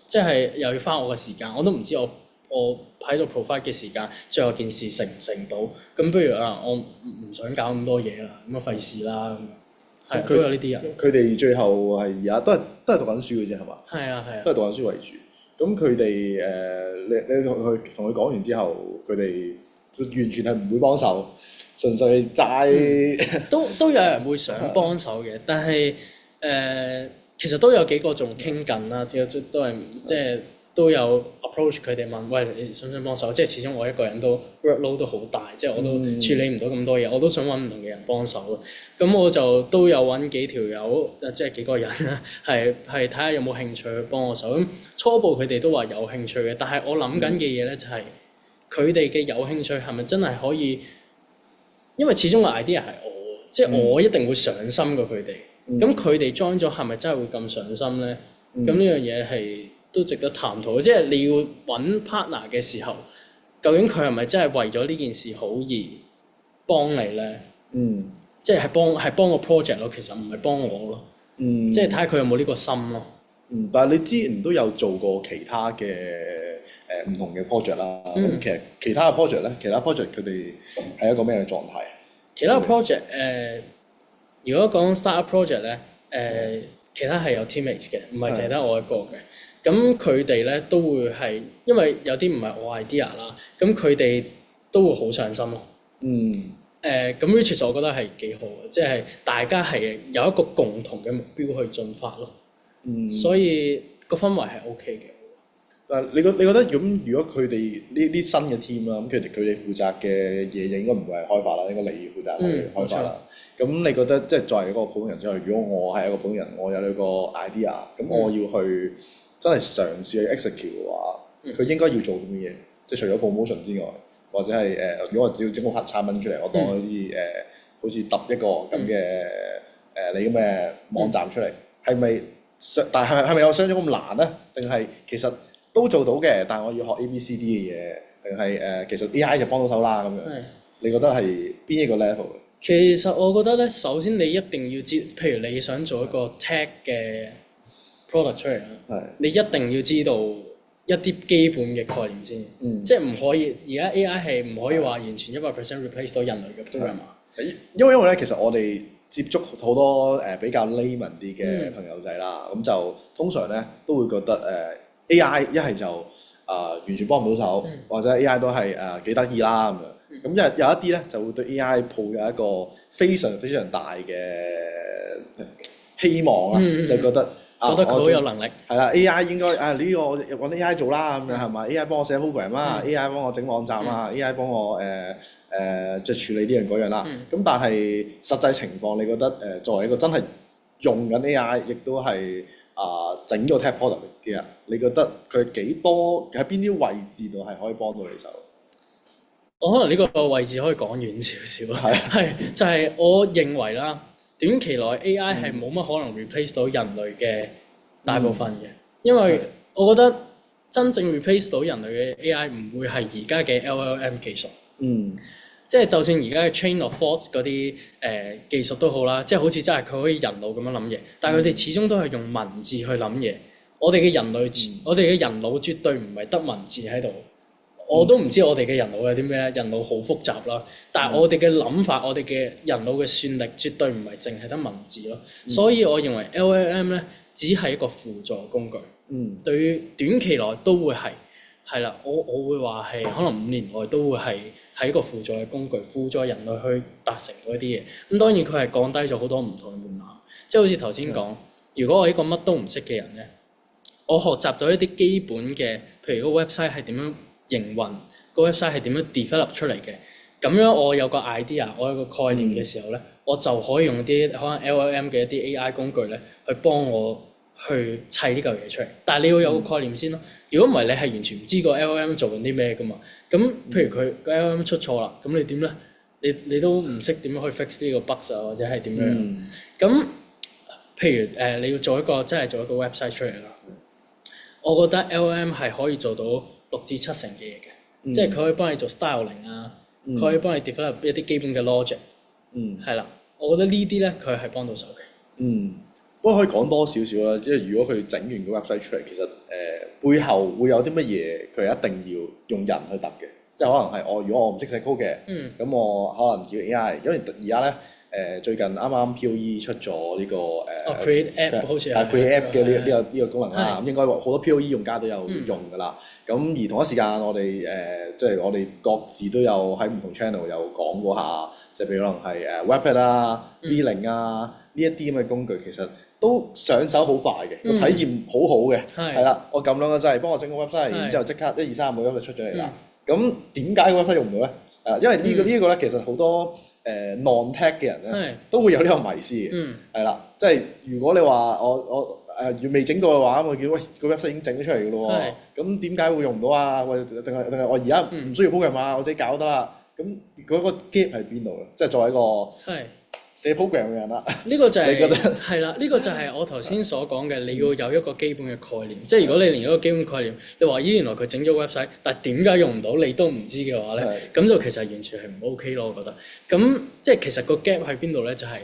即係又要花我嘅時間，我都唔知我喺度 provide 嘅時間，最後件事成唔成到。咁不如我唔想搞咁多嘢啦，咁啊費事啦咁樣。係都有呢啲人。佢哋最後係而家都係讀緊書嘅啫，係嘛？係啊。都係讀緊書為主。咁佢哋你同佢講完之後，佢哋完全係唔會幫手，純粹齋都有人會想幫手嘅，但係其實都有幾個仲傾緊啦，都係即係都有 approach 佢哋問，喂，你想唔想幫手？即係始終我一個人都 workload 都好大，即係我都處理唔到咁多嘢，我都想揾唔同嘅人幫手。咁我就都有揾幾條友，即係幾個人係睇下有冇興趣去幫我手。咁初步佢哋都話有興趣嘅，但係我諗緊嘅嘢咧就係佢哋嘅有興趣係咪真係可以？因為始終個 idea 係我，即係我一定會上心過佢哋。咁佢哋 join 咗係咪真係會咁上心咧？咁呢樣嘢係都值得探討。即係你要揾 partner 嘅時候，究竟佢係咪真係為咗呢件事好而幫你咧？即係幫個 project 咯，其實唔係幫我咯。即係睇下佢有冇呢個心咯。但係你之前都有做過其他嘅唔同嘅 project 啦。咁其實其他嘅 project 咧，其他 project 佢哋係一個咩嘅狀態？其他 project 如果講 startup project 咧，其他係有 teammates 嘅，唔係淨係得我一個嘅。咁佢哋咧都會係，因為有啲唔係我 idea 啦，咁佢哋都會好上心咯。咁 which 我覺得係幾好嘅，即係大家係有一個共同嘅目標去進發咯。所以個氛圍係 OK 嘅。但係你覺得咁，如果佢哋呢啲新嘅 team 啦，咁佢哋負責嘅嘢應該唔會係開發啦，應該你負責去開發啦。咁你覺得即係作為一個普通人之外，如果我係一個普通人，我有呢個 idea，咁我要去真係嘗試去 execute 嘅話，佢應該要做啲乜嘢？即係除咗 promotion 之外，或者係如果我只要整個產品出嚟，我當嗰啲好似揼一個咁嘅你咁嘅網站出嚟，係咪？但係咪有想像咁難咧？定係其實都做到嘅，但係我要學 A、B、C、D 嘅嘢，定係其實 AI 就幫到手啦咁樣。你覺得係邊一個 level？其實我覺得咧，首先你一定要知，譬如你想做一個 tech 嘅 product 出嚟啦，你一定要知道一啲基本嘅概念先。即係唔可以，而家 AI 係唔可以話完全100% replace 到人類嘅 programmer。因為咧，其實我哋接觸好多比較 layman 啲嘅朋友仔啦，咁就通常咧都會覺得AI 一係就完全幫唔到手，或者 AI 都係幾得意啦咁樣。咁有一啲咧就會對 AI 抱有一個非常非常大嘅希望啦，就覺得覺得佢好有能力。係啦，AI 應該呢個揾 AI 做啦咁樣係咪 ？AI 幫我寫 program 啦，AI 幫我整網站啦，AI 幫我即係處理呢樣嗰樣啦。咁但係實際情況，你覺得作為一個真係用緊 AI，亦都係整個 tech product 嘅人，你覺得佢幾多喺邊啲位置度係可以幫到你手？我可能呢個位置可以講遠少少啦，係就係我認為啦，短期內 AI 係冇乜可能 replace 到人類嘅大部分嘅，因為我覺得真正 replace 到人類嘅 AI 唔會係而家嘅 LLM 技術，即係就算而家嘅 chain of thought 嗰啲技術都好啦，即係好似真係佢可以人腦咁樣諗嘢，但係佢哋始終都係用文字去諗嘢。我哋嘅人類，我哋嘅人腦絕對唔係得文字喺度。我都唔知我哋嘅人腦有啲咩，人腦好複雜啦。但係我哋嘅諗法，我哋嘅人腦嘅算力絕對唔係淨係得文字咯。所以我認為 LLM 咧只係一個輔助工具。對於短期內都會係啦。我會話係可能5年內都會係一個輔助嘅工具，輔助人類去達成到一啲嘢。咁當然佢係降低咗好多唔同嘅門檻。即係好似頭先講，如果我一個乜都唔識嘅人咧，我學習到一啲基本嘅，譬如個 website 係點樣營運，個 website 係點樣 develop 出嚟嘅，咁樣我有個 idea，我有個概念嘅時候咧，我就可以用啲可能 LLM 嘅一啲 AI 工具咧，去幫我去砌呢嚿嘢出嚟。但係你要有個概念先咯。如果唔係，你係完全唔知個 LLM 做緊啲咩噶嘛。咁譬如佢個 LLM 出錯啦，咁你點咧？你都唔識點樣去 fix 呢個 bug 啊，或者係點樣？咁譬如你要做一個真係做一個 website 出嚟啦，我覺得 LLM 係可以做到6-7成嘅嘢嘅，即係佢可以幫你做 styling 啊，佢可以幫你 develop 一啲基本嘅 logic，係啦，我覺得呢啲咧佢係幫到手嘅。不過可以講多少少啦，即係如果佢整完個 website 出嚟，其實背後會有啲乜嘢，佢一定要用人去揼嘅，即係可能係如果我唔識寫 code 嘅，咁我可能叫 AI，因為而家咧最近啱啱 POE 出咗呢個create app 好似係 create app 嘅呢個功能啦，咁應該好多 POE 用家都有用㗎啦。咁而同一時間我哋即係我哋各自都有喺唔同 channel 有講過下，即係譬如可能係Webpack 啊、V0啊呢一啲咁嘅工具，其實都上手好快嘅，個體驗好好嘅，係啦。我撳兩個掣，幫我整個 website，然之後即刻1、2、3個 website 出咗嚟啦。咁點解個 website 用唔到咧？因為呢個咧其實好多non-tech 嘅人咧都會有呢個迷思嘅，係啦。即係如果你話我未整過嘅話，我見喂個 website 已經整咗出嚟嘅咯喎，咁點解會用唔到啊？喂，定係我而家唔需要 program 嘛，我自己搞得啦。咁嗰個 gap 喺邊度咧？即係作為一個寫 program 嘅人啦，呢個就係你覺得係啦，呢個就係我頭先所講嘅，你要有一個基本嘅概念。即係如果你連一個基本概念，你話原來佢整咗 website，但係點解用唔到你都唔知嘅話咧，咁就其實完全係唔 OK 咯，我覺得。咁即係其實個 gap 喺邊度咧？就係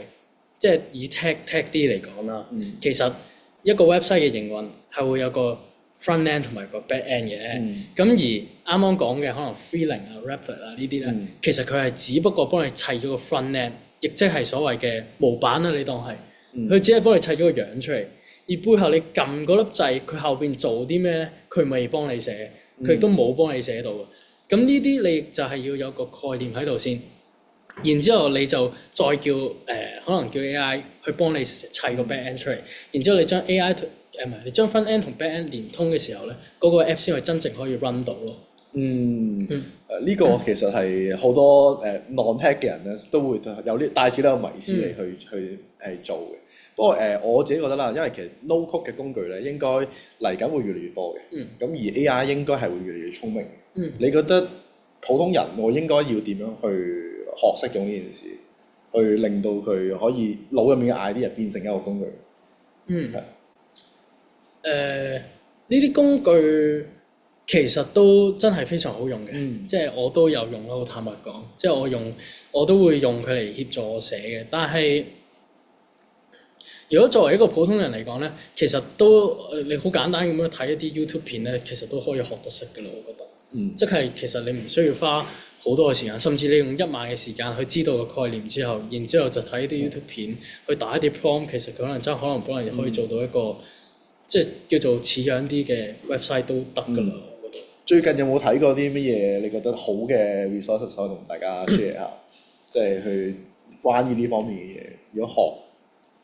即係以 tech 啲嚟講啦，其實一個 website 嘅營運係會有個 front end 同埋個 back end 嘅。咁而啱啱講嘅可能 V0啊、Replit 啊呢啲咧，其實佢係只不過幫你砌咗個 front end。亦即係所謂嘅模板啦，你當係佢只係幫你砌咗個樣出嚟，而背後你撳嗰粒掣，佢後邊做啲咩咧？佢未幫你寫，佢亦都冇幫你寫到嘅。咁呢啲你就係要有個概念喺度先，然之後你就再叫可能叫 AI 去幫你砌個 back end 出嚟，然之後你將 AI 你將 front end 同 back end 連通嘅時候咧，嗰個 app 先係真正可以 run 到咯。呢個其實係好多non-tech 嘅人咧都會有啲帶住呢個迷思嚟去做嘅。不過我自己覺得啦，因為其實 no code 嘅工具咧應該嚟緊會越嚟越多嘅。咁而 AI 應該係會越嚟越聰明嘅。你覺得普通人我應該要點樣去學識用呢件事，去令到佢可以腦入面嘅 idea 變成一個工具？呢啲工具其實都真係非常好用嘅，即係我都有用咯。坦白講，即係我都會用佢嚟協助我寫嘅。但係如果作為一個普通人嚟講咧，其實都你好簡單咁樣睇一啲 YouTube 片咧，其實都可以學得識嘅咯。我覺得，即係其實你唔需要花好多嘅時間，甚至你用1晚嘅時間去知道個概念之後，然之後就睇啲 YouTube 片去打一啲 prompt，其實佢可能真係可能幫人可以做到一個即係叫做似樣啲嘅 website 都得㗎啦。最近有冇睇過啲乜嘢你覺得好嘅 resources 可以同大家 share 下？即係去關於呢方面嘅嘢，如果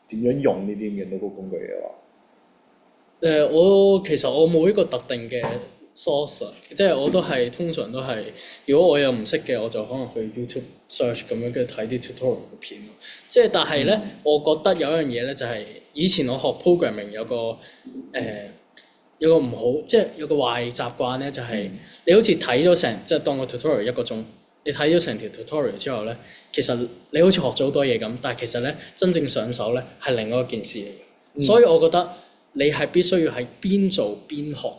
學點樣用呢啲咁嘅 no code 工具嘅話，其實我冇一個特定嘅 source， 即係我都係通常都係，如果我又唔識嘅，我就可能去 YouTube search 咁樣跟住睇啲 tutorial 嘅片。即係但係咧，我覺得有一樣嘢咧，就係以前我學 programming 有個唔好，即係有個壞習慣咧，就係你好似睇咗成，即係當個 tutorial 1個鐘，你睇咗成條 tutorial 之後咧，其實你好似學咗好多嘢咁，但係其實咧真正上手咧係另外一件事嚟嘅。所以我覺得你係必須要係邊做邊學，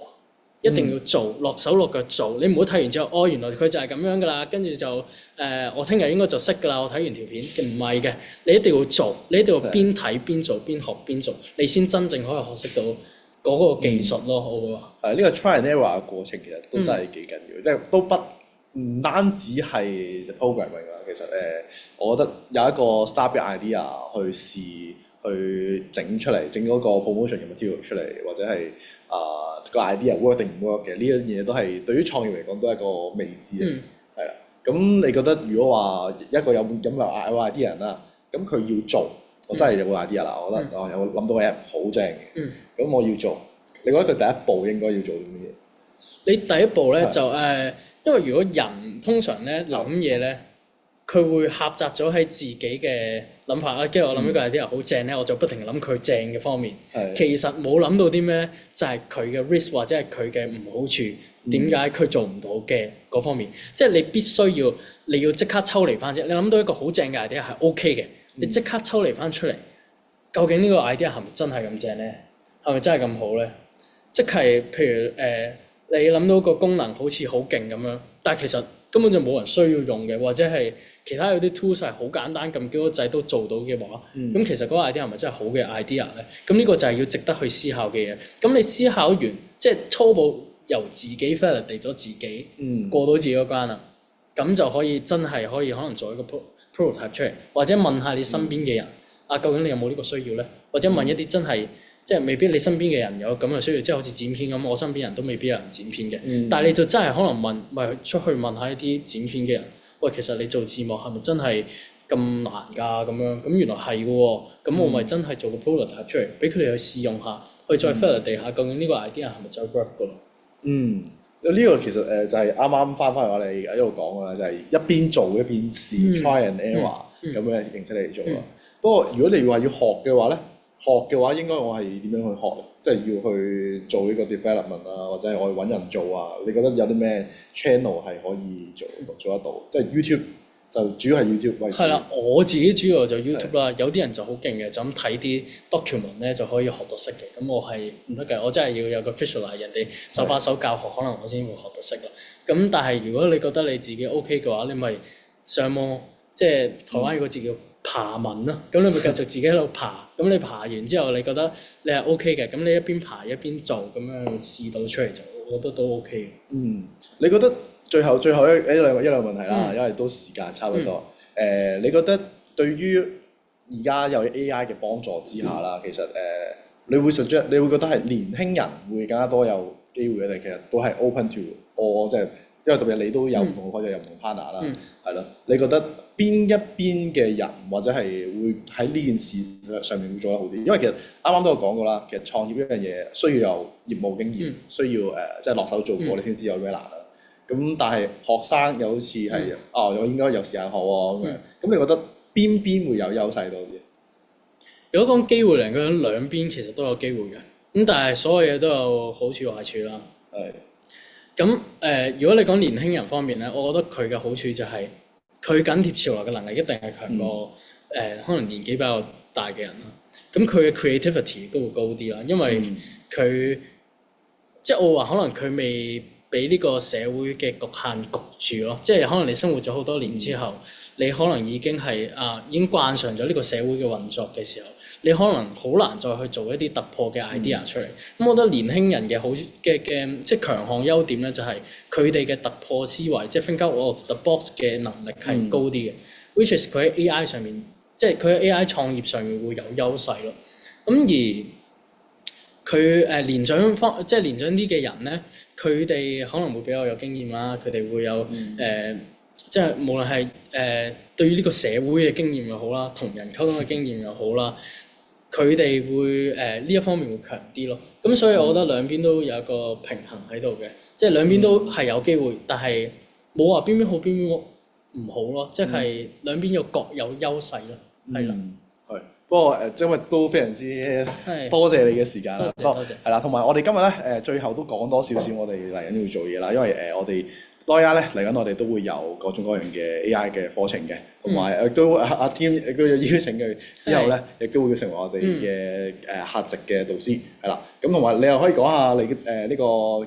一定要做，落手落腳做。你唔好睇完之後，原來佢就係咁樣㗎啦，跟住就我聽日應該就識㗎啦。我睇完條片，唔係嘅，你一定要做，你一定要邊睇邊做，邊學邊做，你先真正可以學識到嗰個技術咯。我會話呢個 try and error 嘅過程其實都真係幾緊要，即係都唔單止係 programming 啦。其實我覺得有一個 start idea 去試去整出嚟，整嗰個 promotion 嘅 material 出嚟，或者係個 idea work 定唔 work 嘅呢樣嘢，都係對於創業嚟講都係一個未知嘅，係啦。咁你覺得如果話一個有 idea 人啦，咁佢要做，我真係有個 idea 啦，我覺得我有諗到個 app 好正嘅，咁我要做。你覺得佢第一步應該要做啲乜嘢？你第一步咧就因為如果人通常咧諗嘢咧，佢會狹窄咗喺自己嘅諗法啦。跟住我諗呢個 idea 好正咧，我就不停諗佢正嘅方面。其實冇諗到啲咩咧，就係佢嘅 risk 或者係佢嘅唔好處，點解佢做唔到嘅嗰方面。即係你必須要即刻抽離翻啫。你諗到一個好正嘅 idea 係 OK 嘅，你即刻抽離翻出嚟，究竟呢個 idea 係咪真係咁正咧？係咪真係咁好咧？即係譬如你諗到個功能好似好勁咁樣，但係其實根本就冇人需要用嘅，或者係其他有啲 tools 係好簡單，撳幾個掣都做到嘅話，咁其實嗰個 idea 係咪真係好嘅 idea 咧？咁呢個就係要值得去思考嘅嘢。咁你思考完，即係初步由自己 validate 咗自己，過到自己嗰關啦，咁就可以真係可能做一個 prototype 出嚟，或者問下你身邊嘅人，究竟你有冇呢個需要咧？或者問一啲真係。即係未必你身邊嘅人有咁嘅需要，即係好似剪片咁，我身邊人都未必有人剪片嘅。但係你就真係可能咪出去問下一啲剪片嘅人，喂，其實你做字幕係咪真係咁難㗎？咁樣咁原來係嘅喎，咁我咪真係做個 prototype 出嚟，俾佢哋去試用下，去再 validate下究竟呢個 idea 係咪真係 work 㗎咯？呢個其實就係啱啱翻去我哋一路講㗎啦，就係一邊做一邊試 try and error 咁嘅形式嚟做咯。不過如果你話要學嘅話咧，應該我係點樣去學？即係要去做呢個 development 啊，或者係我去揾人做啊？你覺得有啲咩 channel 係可以做得到？即係 YouTube 就主要係 YouTube 為主。係啦，我自己主要就 YouTube 啦。有啲人就好勁嘅，就咁睇啲 document 咧就可以學到識嘅。咁我係唔得嘅，我真係要有個 visualize 人哋手把手教學，可能我先會學得識啦。咁但係如果你覺得你自己 OK 嘅話，你咪上網，即係台灣有個字叫爬文啦，咁你咪繼續自己喺度爬，咁你爬完之後你覺得你係 OK 嘅，咁你一邊爬一邊做，咁樣試到出嚟就我覺得都 OK 嘅。你覺得最後一兩個問題啦，因為都時間差唔多。你覺得對於而家有 AI 嘅幫助之下啦，其實你會覺得係年輕人會更加多有機會嘅，定其實都係 open to all，即係因為特別你都有唔同嘅 project，有唔同 partner 啦，係咯。你覺得邊一邊嘅人或者係會喺呢件事上面會做得好啲？因為其實啱啱都有講過啦，其實創業呢樣嘢需要有業務經驗，需要即係落手做過，你先知有咩難啦。咁但係學生又好似係我應該有時間學喎咁樣。咁你覺得邊會有優勢多啲？如果講機會嚟講，兩邊其實都有機會嘅。咁但係所有嘢都有好處壞處啦。係。咁如果你講年輕人方面咧，我覺得佢嘅好處就係佢緊貼潮流嘅能力一定係強過可能年紀比較大嘅人啦。咁佢嘅 creativity 都會高啲啦，因為佢即係我話可能佢未俾呢個社會嘅局限焗住咯，即係可能你生活咗好多年之後，你可能已經係已經慣上咗呢個社會嘅運作嘅時候，你可能好難再去做一啲突破嘅 idea 出嚟。咁我覺得年輕人嘅好嘅即係強項優點咧，就係佢哋嘅突破思維，即係 think out of the box 嘅能力係高啲嘅。which is 佢喺 AI 上面，即係佢喺 AI 創業上面會有優勢咯。咁而佢年長即係年長啲嘅人咧，佢哋可能會比較有經驗啦，佢哋會有即係無論係對於呢個社會嘅經驗又好啦，同人溝通嘅經驗又好啦，佢哋會呢一方面會強啲咯。咁所以我覺得兩邊都有一個平衡喺度嘅，即係兩邊都係有機會，但係冇話邊邊好邊邊唔好咯，即係兩邊要各有優勢咯，係啦。不過因為都非常之多謝你嘅時間啦，多謝。係啦，同埋我哋今日咧最後都講多少少我哋嚟緊要做嘢啦，因為我哋多一咧嚟緊我哋都會有各種各樣嘅 AI 嘅課程嘅，同埋都阿 Tim 亦都要邀請佢之後咧，亦都會成為我哋嘅客席嘅導師，係啦。咁同埋你又可以講下你呢個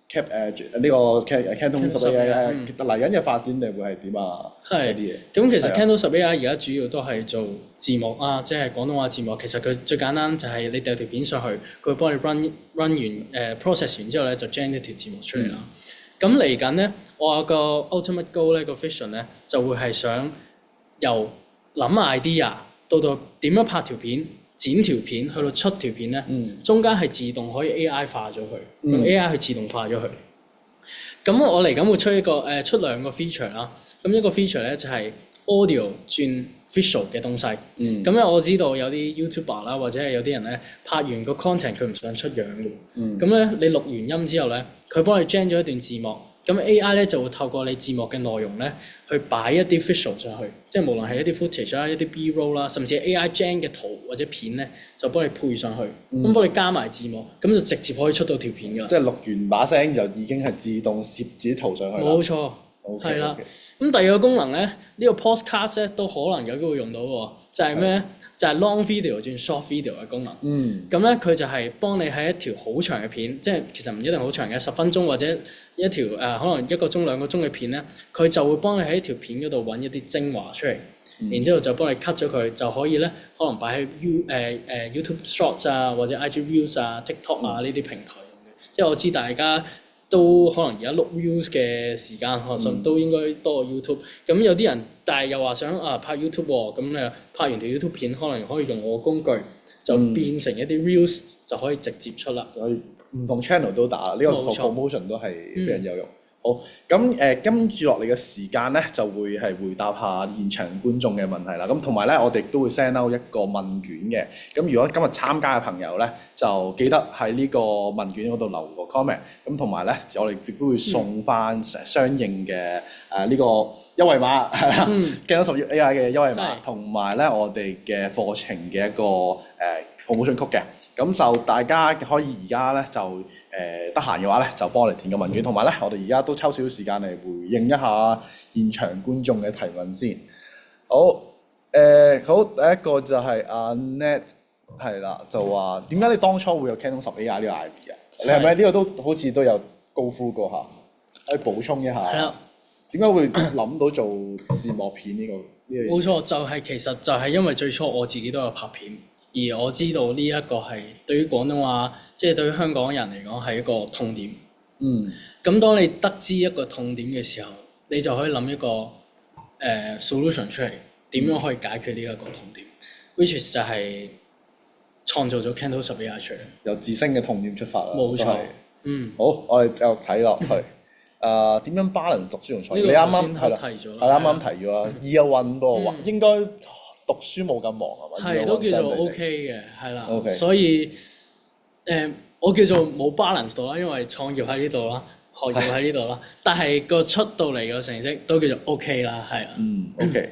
Canton 10AI 嚟緊嘅發展定會係點啊？係。咁其實 Canton 10AI而家主要都係做字幕啊，即係廣東話字幕。其實佢最簡單就係你掉條片上去，佢會幫你 run 完process 完之後咧，就 generate 條字幕出嚟啦。咁嚟緊咧，我有個 ultimate goal 咧，個 vision 咧，就會係想由諗 idea 到點樣拍條片、剪條片，去到出條片咧，中間係自動可以 AI 化咗佢，用 AI 去自動化咗佢。咁我嚟緊會出兩個 feature 啦。咁一個 feature 咧就係 audio 轉 visual 嘅東西。咁咧我知道有啲 YouTuber 啦，或者係有啲人咧拍完個 content 佢唔想出樣嘅。咁咧你錄完音之後咧，佢幫你 gen 咗一段字幕。咁 AI 咧就會透過你字幕嘅內容咧，去擺一啲 visual 上去，即係無論係一啲 footage 啦、一啲 B-roll 啦，甚至係 AI gen 嘅圖或者片咧，就幫你配上去，咁幫你加埋字幕，咁就直接可以出到條片㗎啦。即係錄完把聲就已經係自動攝自己圖上去啦。冇錯。係啦，咁第二個功能咧，呢個 podcast 咧都可能有機會用到喎，就係咩咧？就係 long video 轉 short video 嘅功能。咁咧佢就係幫你喺一條好長嘅片，即係其實唔一定好長嘅10分鐘或者一條可能1個鐘2個鐘嘅片咧，佢就會幫你喺條片嗰度揾一啲精華出嚟，然之後就幫你 cut 咗佢，就可以咧可能擺喺YouTube Shorts 啊或者 IG Reels 啊 TikTok 啊呢啲平台用嘅。即係我知大家都可能而家錄 reels 嘅時間，可能都應該多過 YouTube。咁有啲人，但係又話想拍 YouTube 喎，咁你拍完條 YouTube 片，可能可以用我工具，就變成一啲 reels 就可以直接出啦。唔同 channel 都打，呢個 promotion 都係非常有用。好，咁跟住落嚟嘅時間咧，就會係回答下現場觀眾嘅問題啦。咁同埋咧，我哋都會 send out 一個問卷嘅。咁如果今日參加嘅朋友咧，就記得喺呢個問卷嗰度留個 comment。咁同埋咧，我哋亦都會送翻相應嘅呢個優惠碼，係啦，Canon 10 AI 嘅優惠碼，同埋咧我哋嘅課程嘅一個promotion code嘅。咁就大家可以而家咧就得閒嘅話咧，就幫我哋填個問卷，同埋咧我哋而家都抽少少時間嚟回應一下現場觀眾嘅提問先。好，好，第一個就係阿 Net 係啦，就話點解你當初會有 Canon 10 AI 呢個 idea？你係咪呢個都好似都有高呼過下？可以補充一下。係啦。點解會諗到做字幕片呢個？冇錯，其實就係因為最初我自己都有拍片。而我知道呢一個係對於廣東話，即係對於香港人嚟講係一個痛點。咁當你得知一個痛點嘅時候，你就可以諗一個solution 出嚟，點樣可以解決呢一個痛點？which is 就係創造咗 Canon 10 AI 出嚟，由自身嘅痛點出發啦。冇錯。好，我哋繼續睇落去。點樣 balance 讀書同創業？你啱啱係啦，係啱啱提咗啦。Year 1嗰個應該讀書冇咁忙係嘛？係都叫做 OK 嘅，係啦。所以我叫做冇 balance 到啦，因為創業喺呢度啦，學業喺呢度啦。但係個出到嚟個成績都叫做 OK 啦，係啊。OK。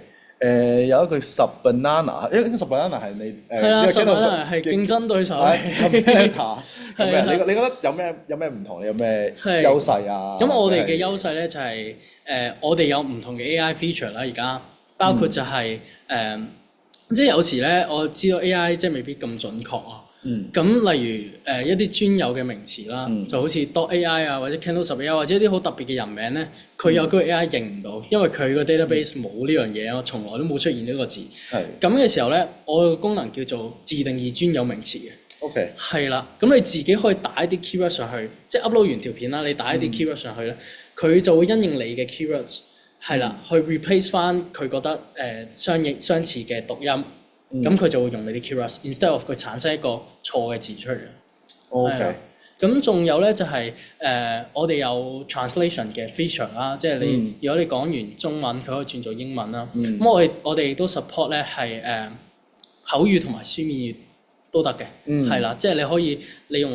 有一句10 banana，因為10 banana 係你係啦，10 banana 係競爭對手。你覺得有咩唔同？你有咩優勢啊？咁我哋嘅優勢咧就係我哋有唔同嘅 AI feature 啦，而家包括就係即係有時咧，我知道 AI 即係未必咁準確啊。咁例如一啲專有嘅名詞啦，就好似 AI 啊，或者 Canon 10 AI 或者一啲好特別嘅人名咧，佢有嗰個 AI 認唔到，因為佢個 database 冇呢樣嘢，我從來都冇出現呢個字。咁嘅時候咧，我個功能叫做自定義專有名詞嘅。OK。係啦，咁你自己可以打一啲 keyword 上去，即係 upload 完條片啦，你打一啲 keyword 上去咧，佢就會因應你嘅 keywords 係啦，去 replace 翻佢覺得相似嘅讀音。咁佢就會用你啲 keywords，instead of 佢產生一個錯嘅字出嚟。OK。咁仲有咧就係我哋有 translation 嘅 feature 啦，即係你如果你講完中文，佢可以轉做英文啦。咁我哋都 support 咧係口語同埋書面語都得嘅，係啦，即係你可以利用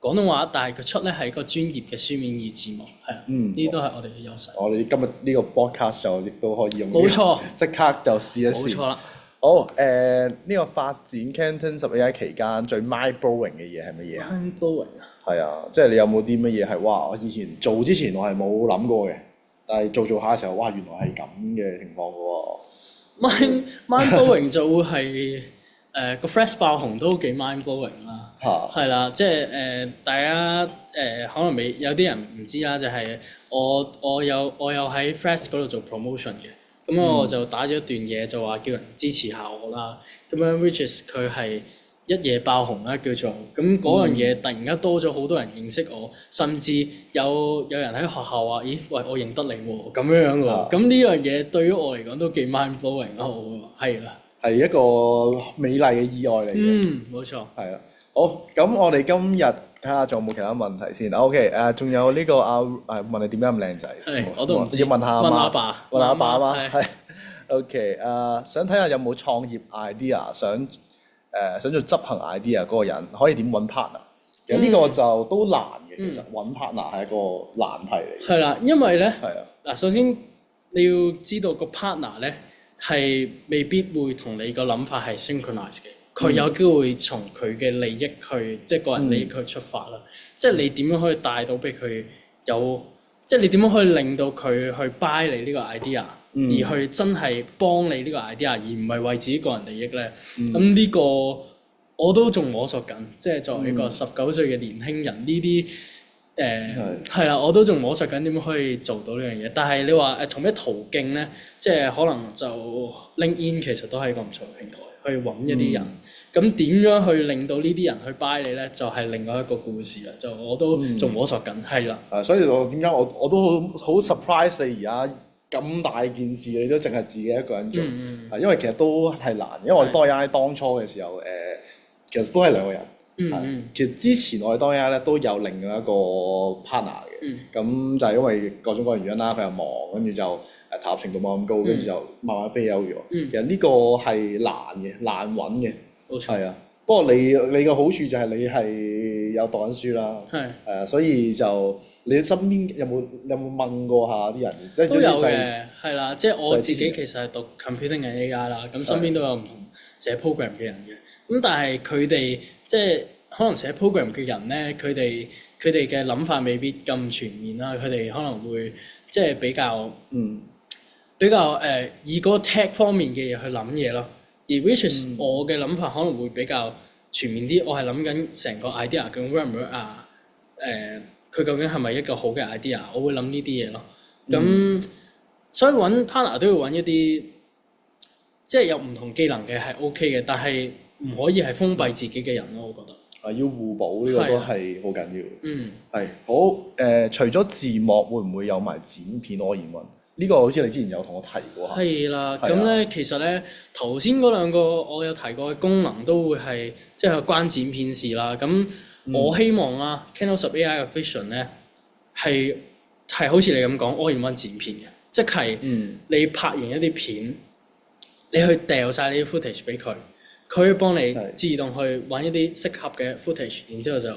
廣東話，但係佢出咧係一個專業嘅書面語字幕，係啊，呢啲都係我哋嘅優勢。我哋今日呢個 podcast 就亦都可以用。冇錯。即刻就試一試。冇錯啦。好，呢個發展 Canon 10 AI 期間最 mind-blowing 嘅嘢係乜嘢啊？mind-blowing 啊？係啊，即係你有冇啲乜嘢係哇？我以前做之前我係冇諗過嘅，但係做下嘅時候，哇！原來係咁嘅情況嘅喎。mind-blowing 就會係個 Flash 爆紅都幾 mind-blowing 啦。係啦，即係大家可能有啲人唔知啦，就係我有喺 Flash 嗰度做 promotion 嘅。咁我就打咗一段嘢，就話叫人支持下我啦。咁樣 which is 佢係一夜爆紅啦，叫做咁嗰樣嘢突然間多咗好多人認識我，甚至有人喺學校話：咦，喂，我認得你喎，咁樣喎。咁呢樣嘢對於我嚟講都幾 mind-blowing 咯，係啦。係一個美麗嘅意外嚟嘅。冇錯。係啦。好，咁我哋今日睇下仲有冇其他問題先。OK，仲有呢個問你點解咁靚仔？我都唔知。要問下阿媽。問阿爸。問阿爸啊嘛。係。OK，想睇下有冇創業 idea，想做執行 idea 嗰個人可以點揾 partner？其實呢個就都難嘅，其實揾 partner 係一個難題嚟嘅。係啦，因為咧係啊，嗱，首先你要知道個 partner 咧係未必會同你個諗法係 synchronize 嘅，佢有機會從佢嘅利益去，即係個人利益去出發啦。即係你點樣可以帶到俾佢有，即係你點樣可以令到佢去 buy 你呢個 idea，而去真係幫你呢個 idea，而唔係為自己個人利益咧。咁呢個我都仲摸索緊，即係作為一個19歲嘅年輕人，呢啲係啦，我都仲摸索緊點樣可以做到呢樣嘢。但係你話從咩途徑咧？即係可能就 LinkedIn 其實都係一個唔錯嘅平台，去揾一啲人。咁點樣去令到呢啲人去 buy 你咧？就係另外一個故事啦。就我都仲摸索緊，係啦。所以點解我都好 surprise 你而家咁大件事你都淨係自己一個人做，因為其實都係難。因為我哋多 AI 當初嘅時候，其實都係兩個人。其實之前我哋當 AI 咧都有另外一個 partner 嘅，咁就係因為各種各樣原因啦，佢又忙，跟住就投入程度冇咁高，跟住就慢慢飛歐咗。其實呢個係難揾嘅，係啊。不過你嘅好處就係你係有讀緊書啦，所以就你身邊有冇問過下啲人？即係都有嘅，係啦，即係我自己其實係讀 computing 嘅 AI 啦，咁身邊都有唔同寫 program 嘅人嘅，咁但係佢哋即係可能寫 program 嘅人咧，佢哋嘅諗法未必咁全面啦，佢哋可能會即係比較以嗰個 tech 方面嘅嘢去諗嘢咯。而 which is 我嘅諗法可能會比較全面啲，我係諗緊成個 idea 究竟 work 唔 work 啊？佢究竟係咪一個好嘅 idea？我會諗呢啲嘢咯。咁所以揾 partner 都要揾一啲即係有唔同技能嘅係 OK 嘅，但係唔可以係封閉自己嘅人咯。我覺得要互補呢個都係好緊要。係好除咗字幕會唔會有埋剪片可言問？呢個好似你之前有同我提過下。係啦，咁咧其實咧頭先嗰兩個我有提過嘅功能都會係即係關剪片事啦。咁我希望啦 Canal 10 AI 嘅 vision 咧係好似你咁講 all in one 剪片嘅，即係你拍完一啲片，你去掉晒你啲 footage 俾佢，佢可以幫你自動去揾一啲適合嘅 footage， 然之後就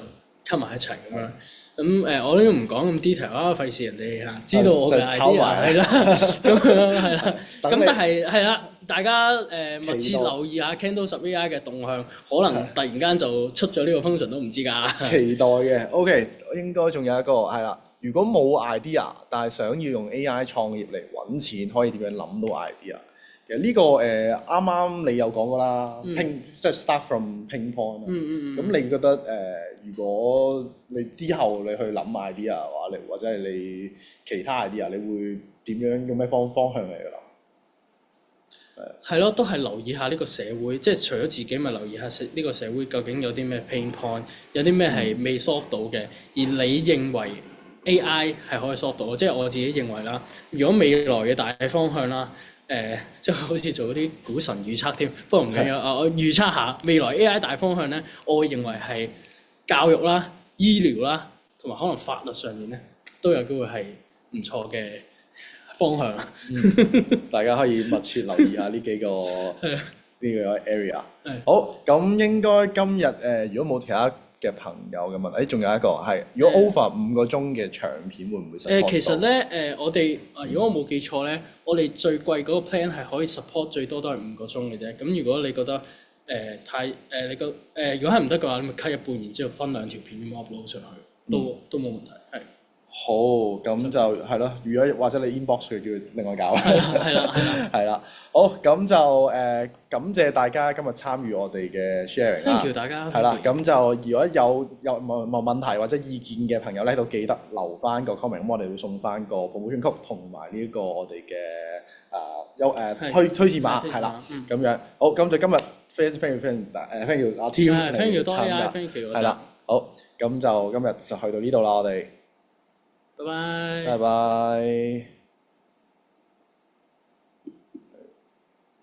溝埋一齊咁樣。咁我都唔講咁 detail 啦，費事人哋嚇知道我嘅 idea 係啦，咁樣係啦。咁但係係啦，大家密切留意下 Canal 10 AI 嘅動向，可能突然間就出咗呢個 function 都唔知㗎。期待嘅 ，OK，應該仲有一個係啦。如果冇 idea，但係想要用 AI 創業嚟揾錢，可以點樣諗到 idea？其實呢個啱啱你有講過啦，即係 start from pain point。咁你覺得如果你之後你去諗 idea 嘅話，或者係你其他 idea，你會點樣用咩方向嚟諗？係咯，都係留意下呢個社會，即係除咗自己，咪留意下呢個社會究竟有啲咩 pain point， 有啲咩係未 solve 到嘅，而你認為 AI 係可以 solve 到，即係我自己認為啦。如果未來嘅大方向啦，即係好似做嗰啲股神預測添，不過唔緊要我預測下未來 AI 大方向咧，我會認為係教育啦、醫療啦，同埋可能法律上面咧都有機會係唔錯嘅方向。大家可以密切留意下呢幾個area。好，咁應該今日如果冇其他嘅朋友嘅問題，仲有一個係，如果 over 5個鐘嘅長片會唔會support到？其實咧我哋如果我冇記錯咧，我哋最貴嗰個 plan 係可以 support 最多都係5個鐘嘅啫。咁如果你覺得你如果係唔得嘅話，你咪 cut 一半，然之後分2條片咁 upload 上去，都冇問題。係。好，咁就係咯。如果或者你 inbox 佢叫佢另外搞。係啦。好，咁就感謝大家今日參與我哋嘅 sharing 啦。Thank you 大家。係啦，咁就如果有冇問題或者意見嘅朋友咧，都記得留翻個 comment，咁我哋會送翻個 promotion code 同埋呢個我哋嘅推薦碼係啦，咁樣。好，咁就今日 thank you 阿 Tim 嚟參加。係啦，好，咁就今日就去到呢度啦，我哋。拜拜。拜拜。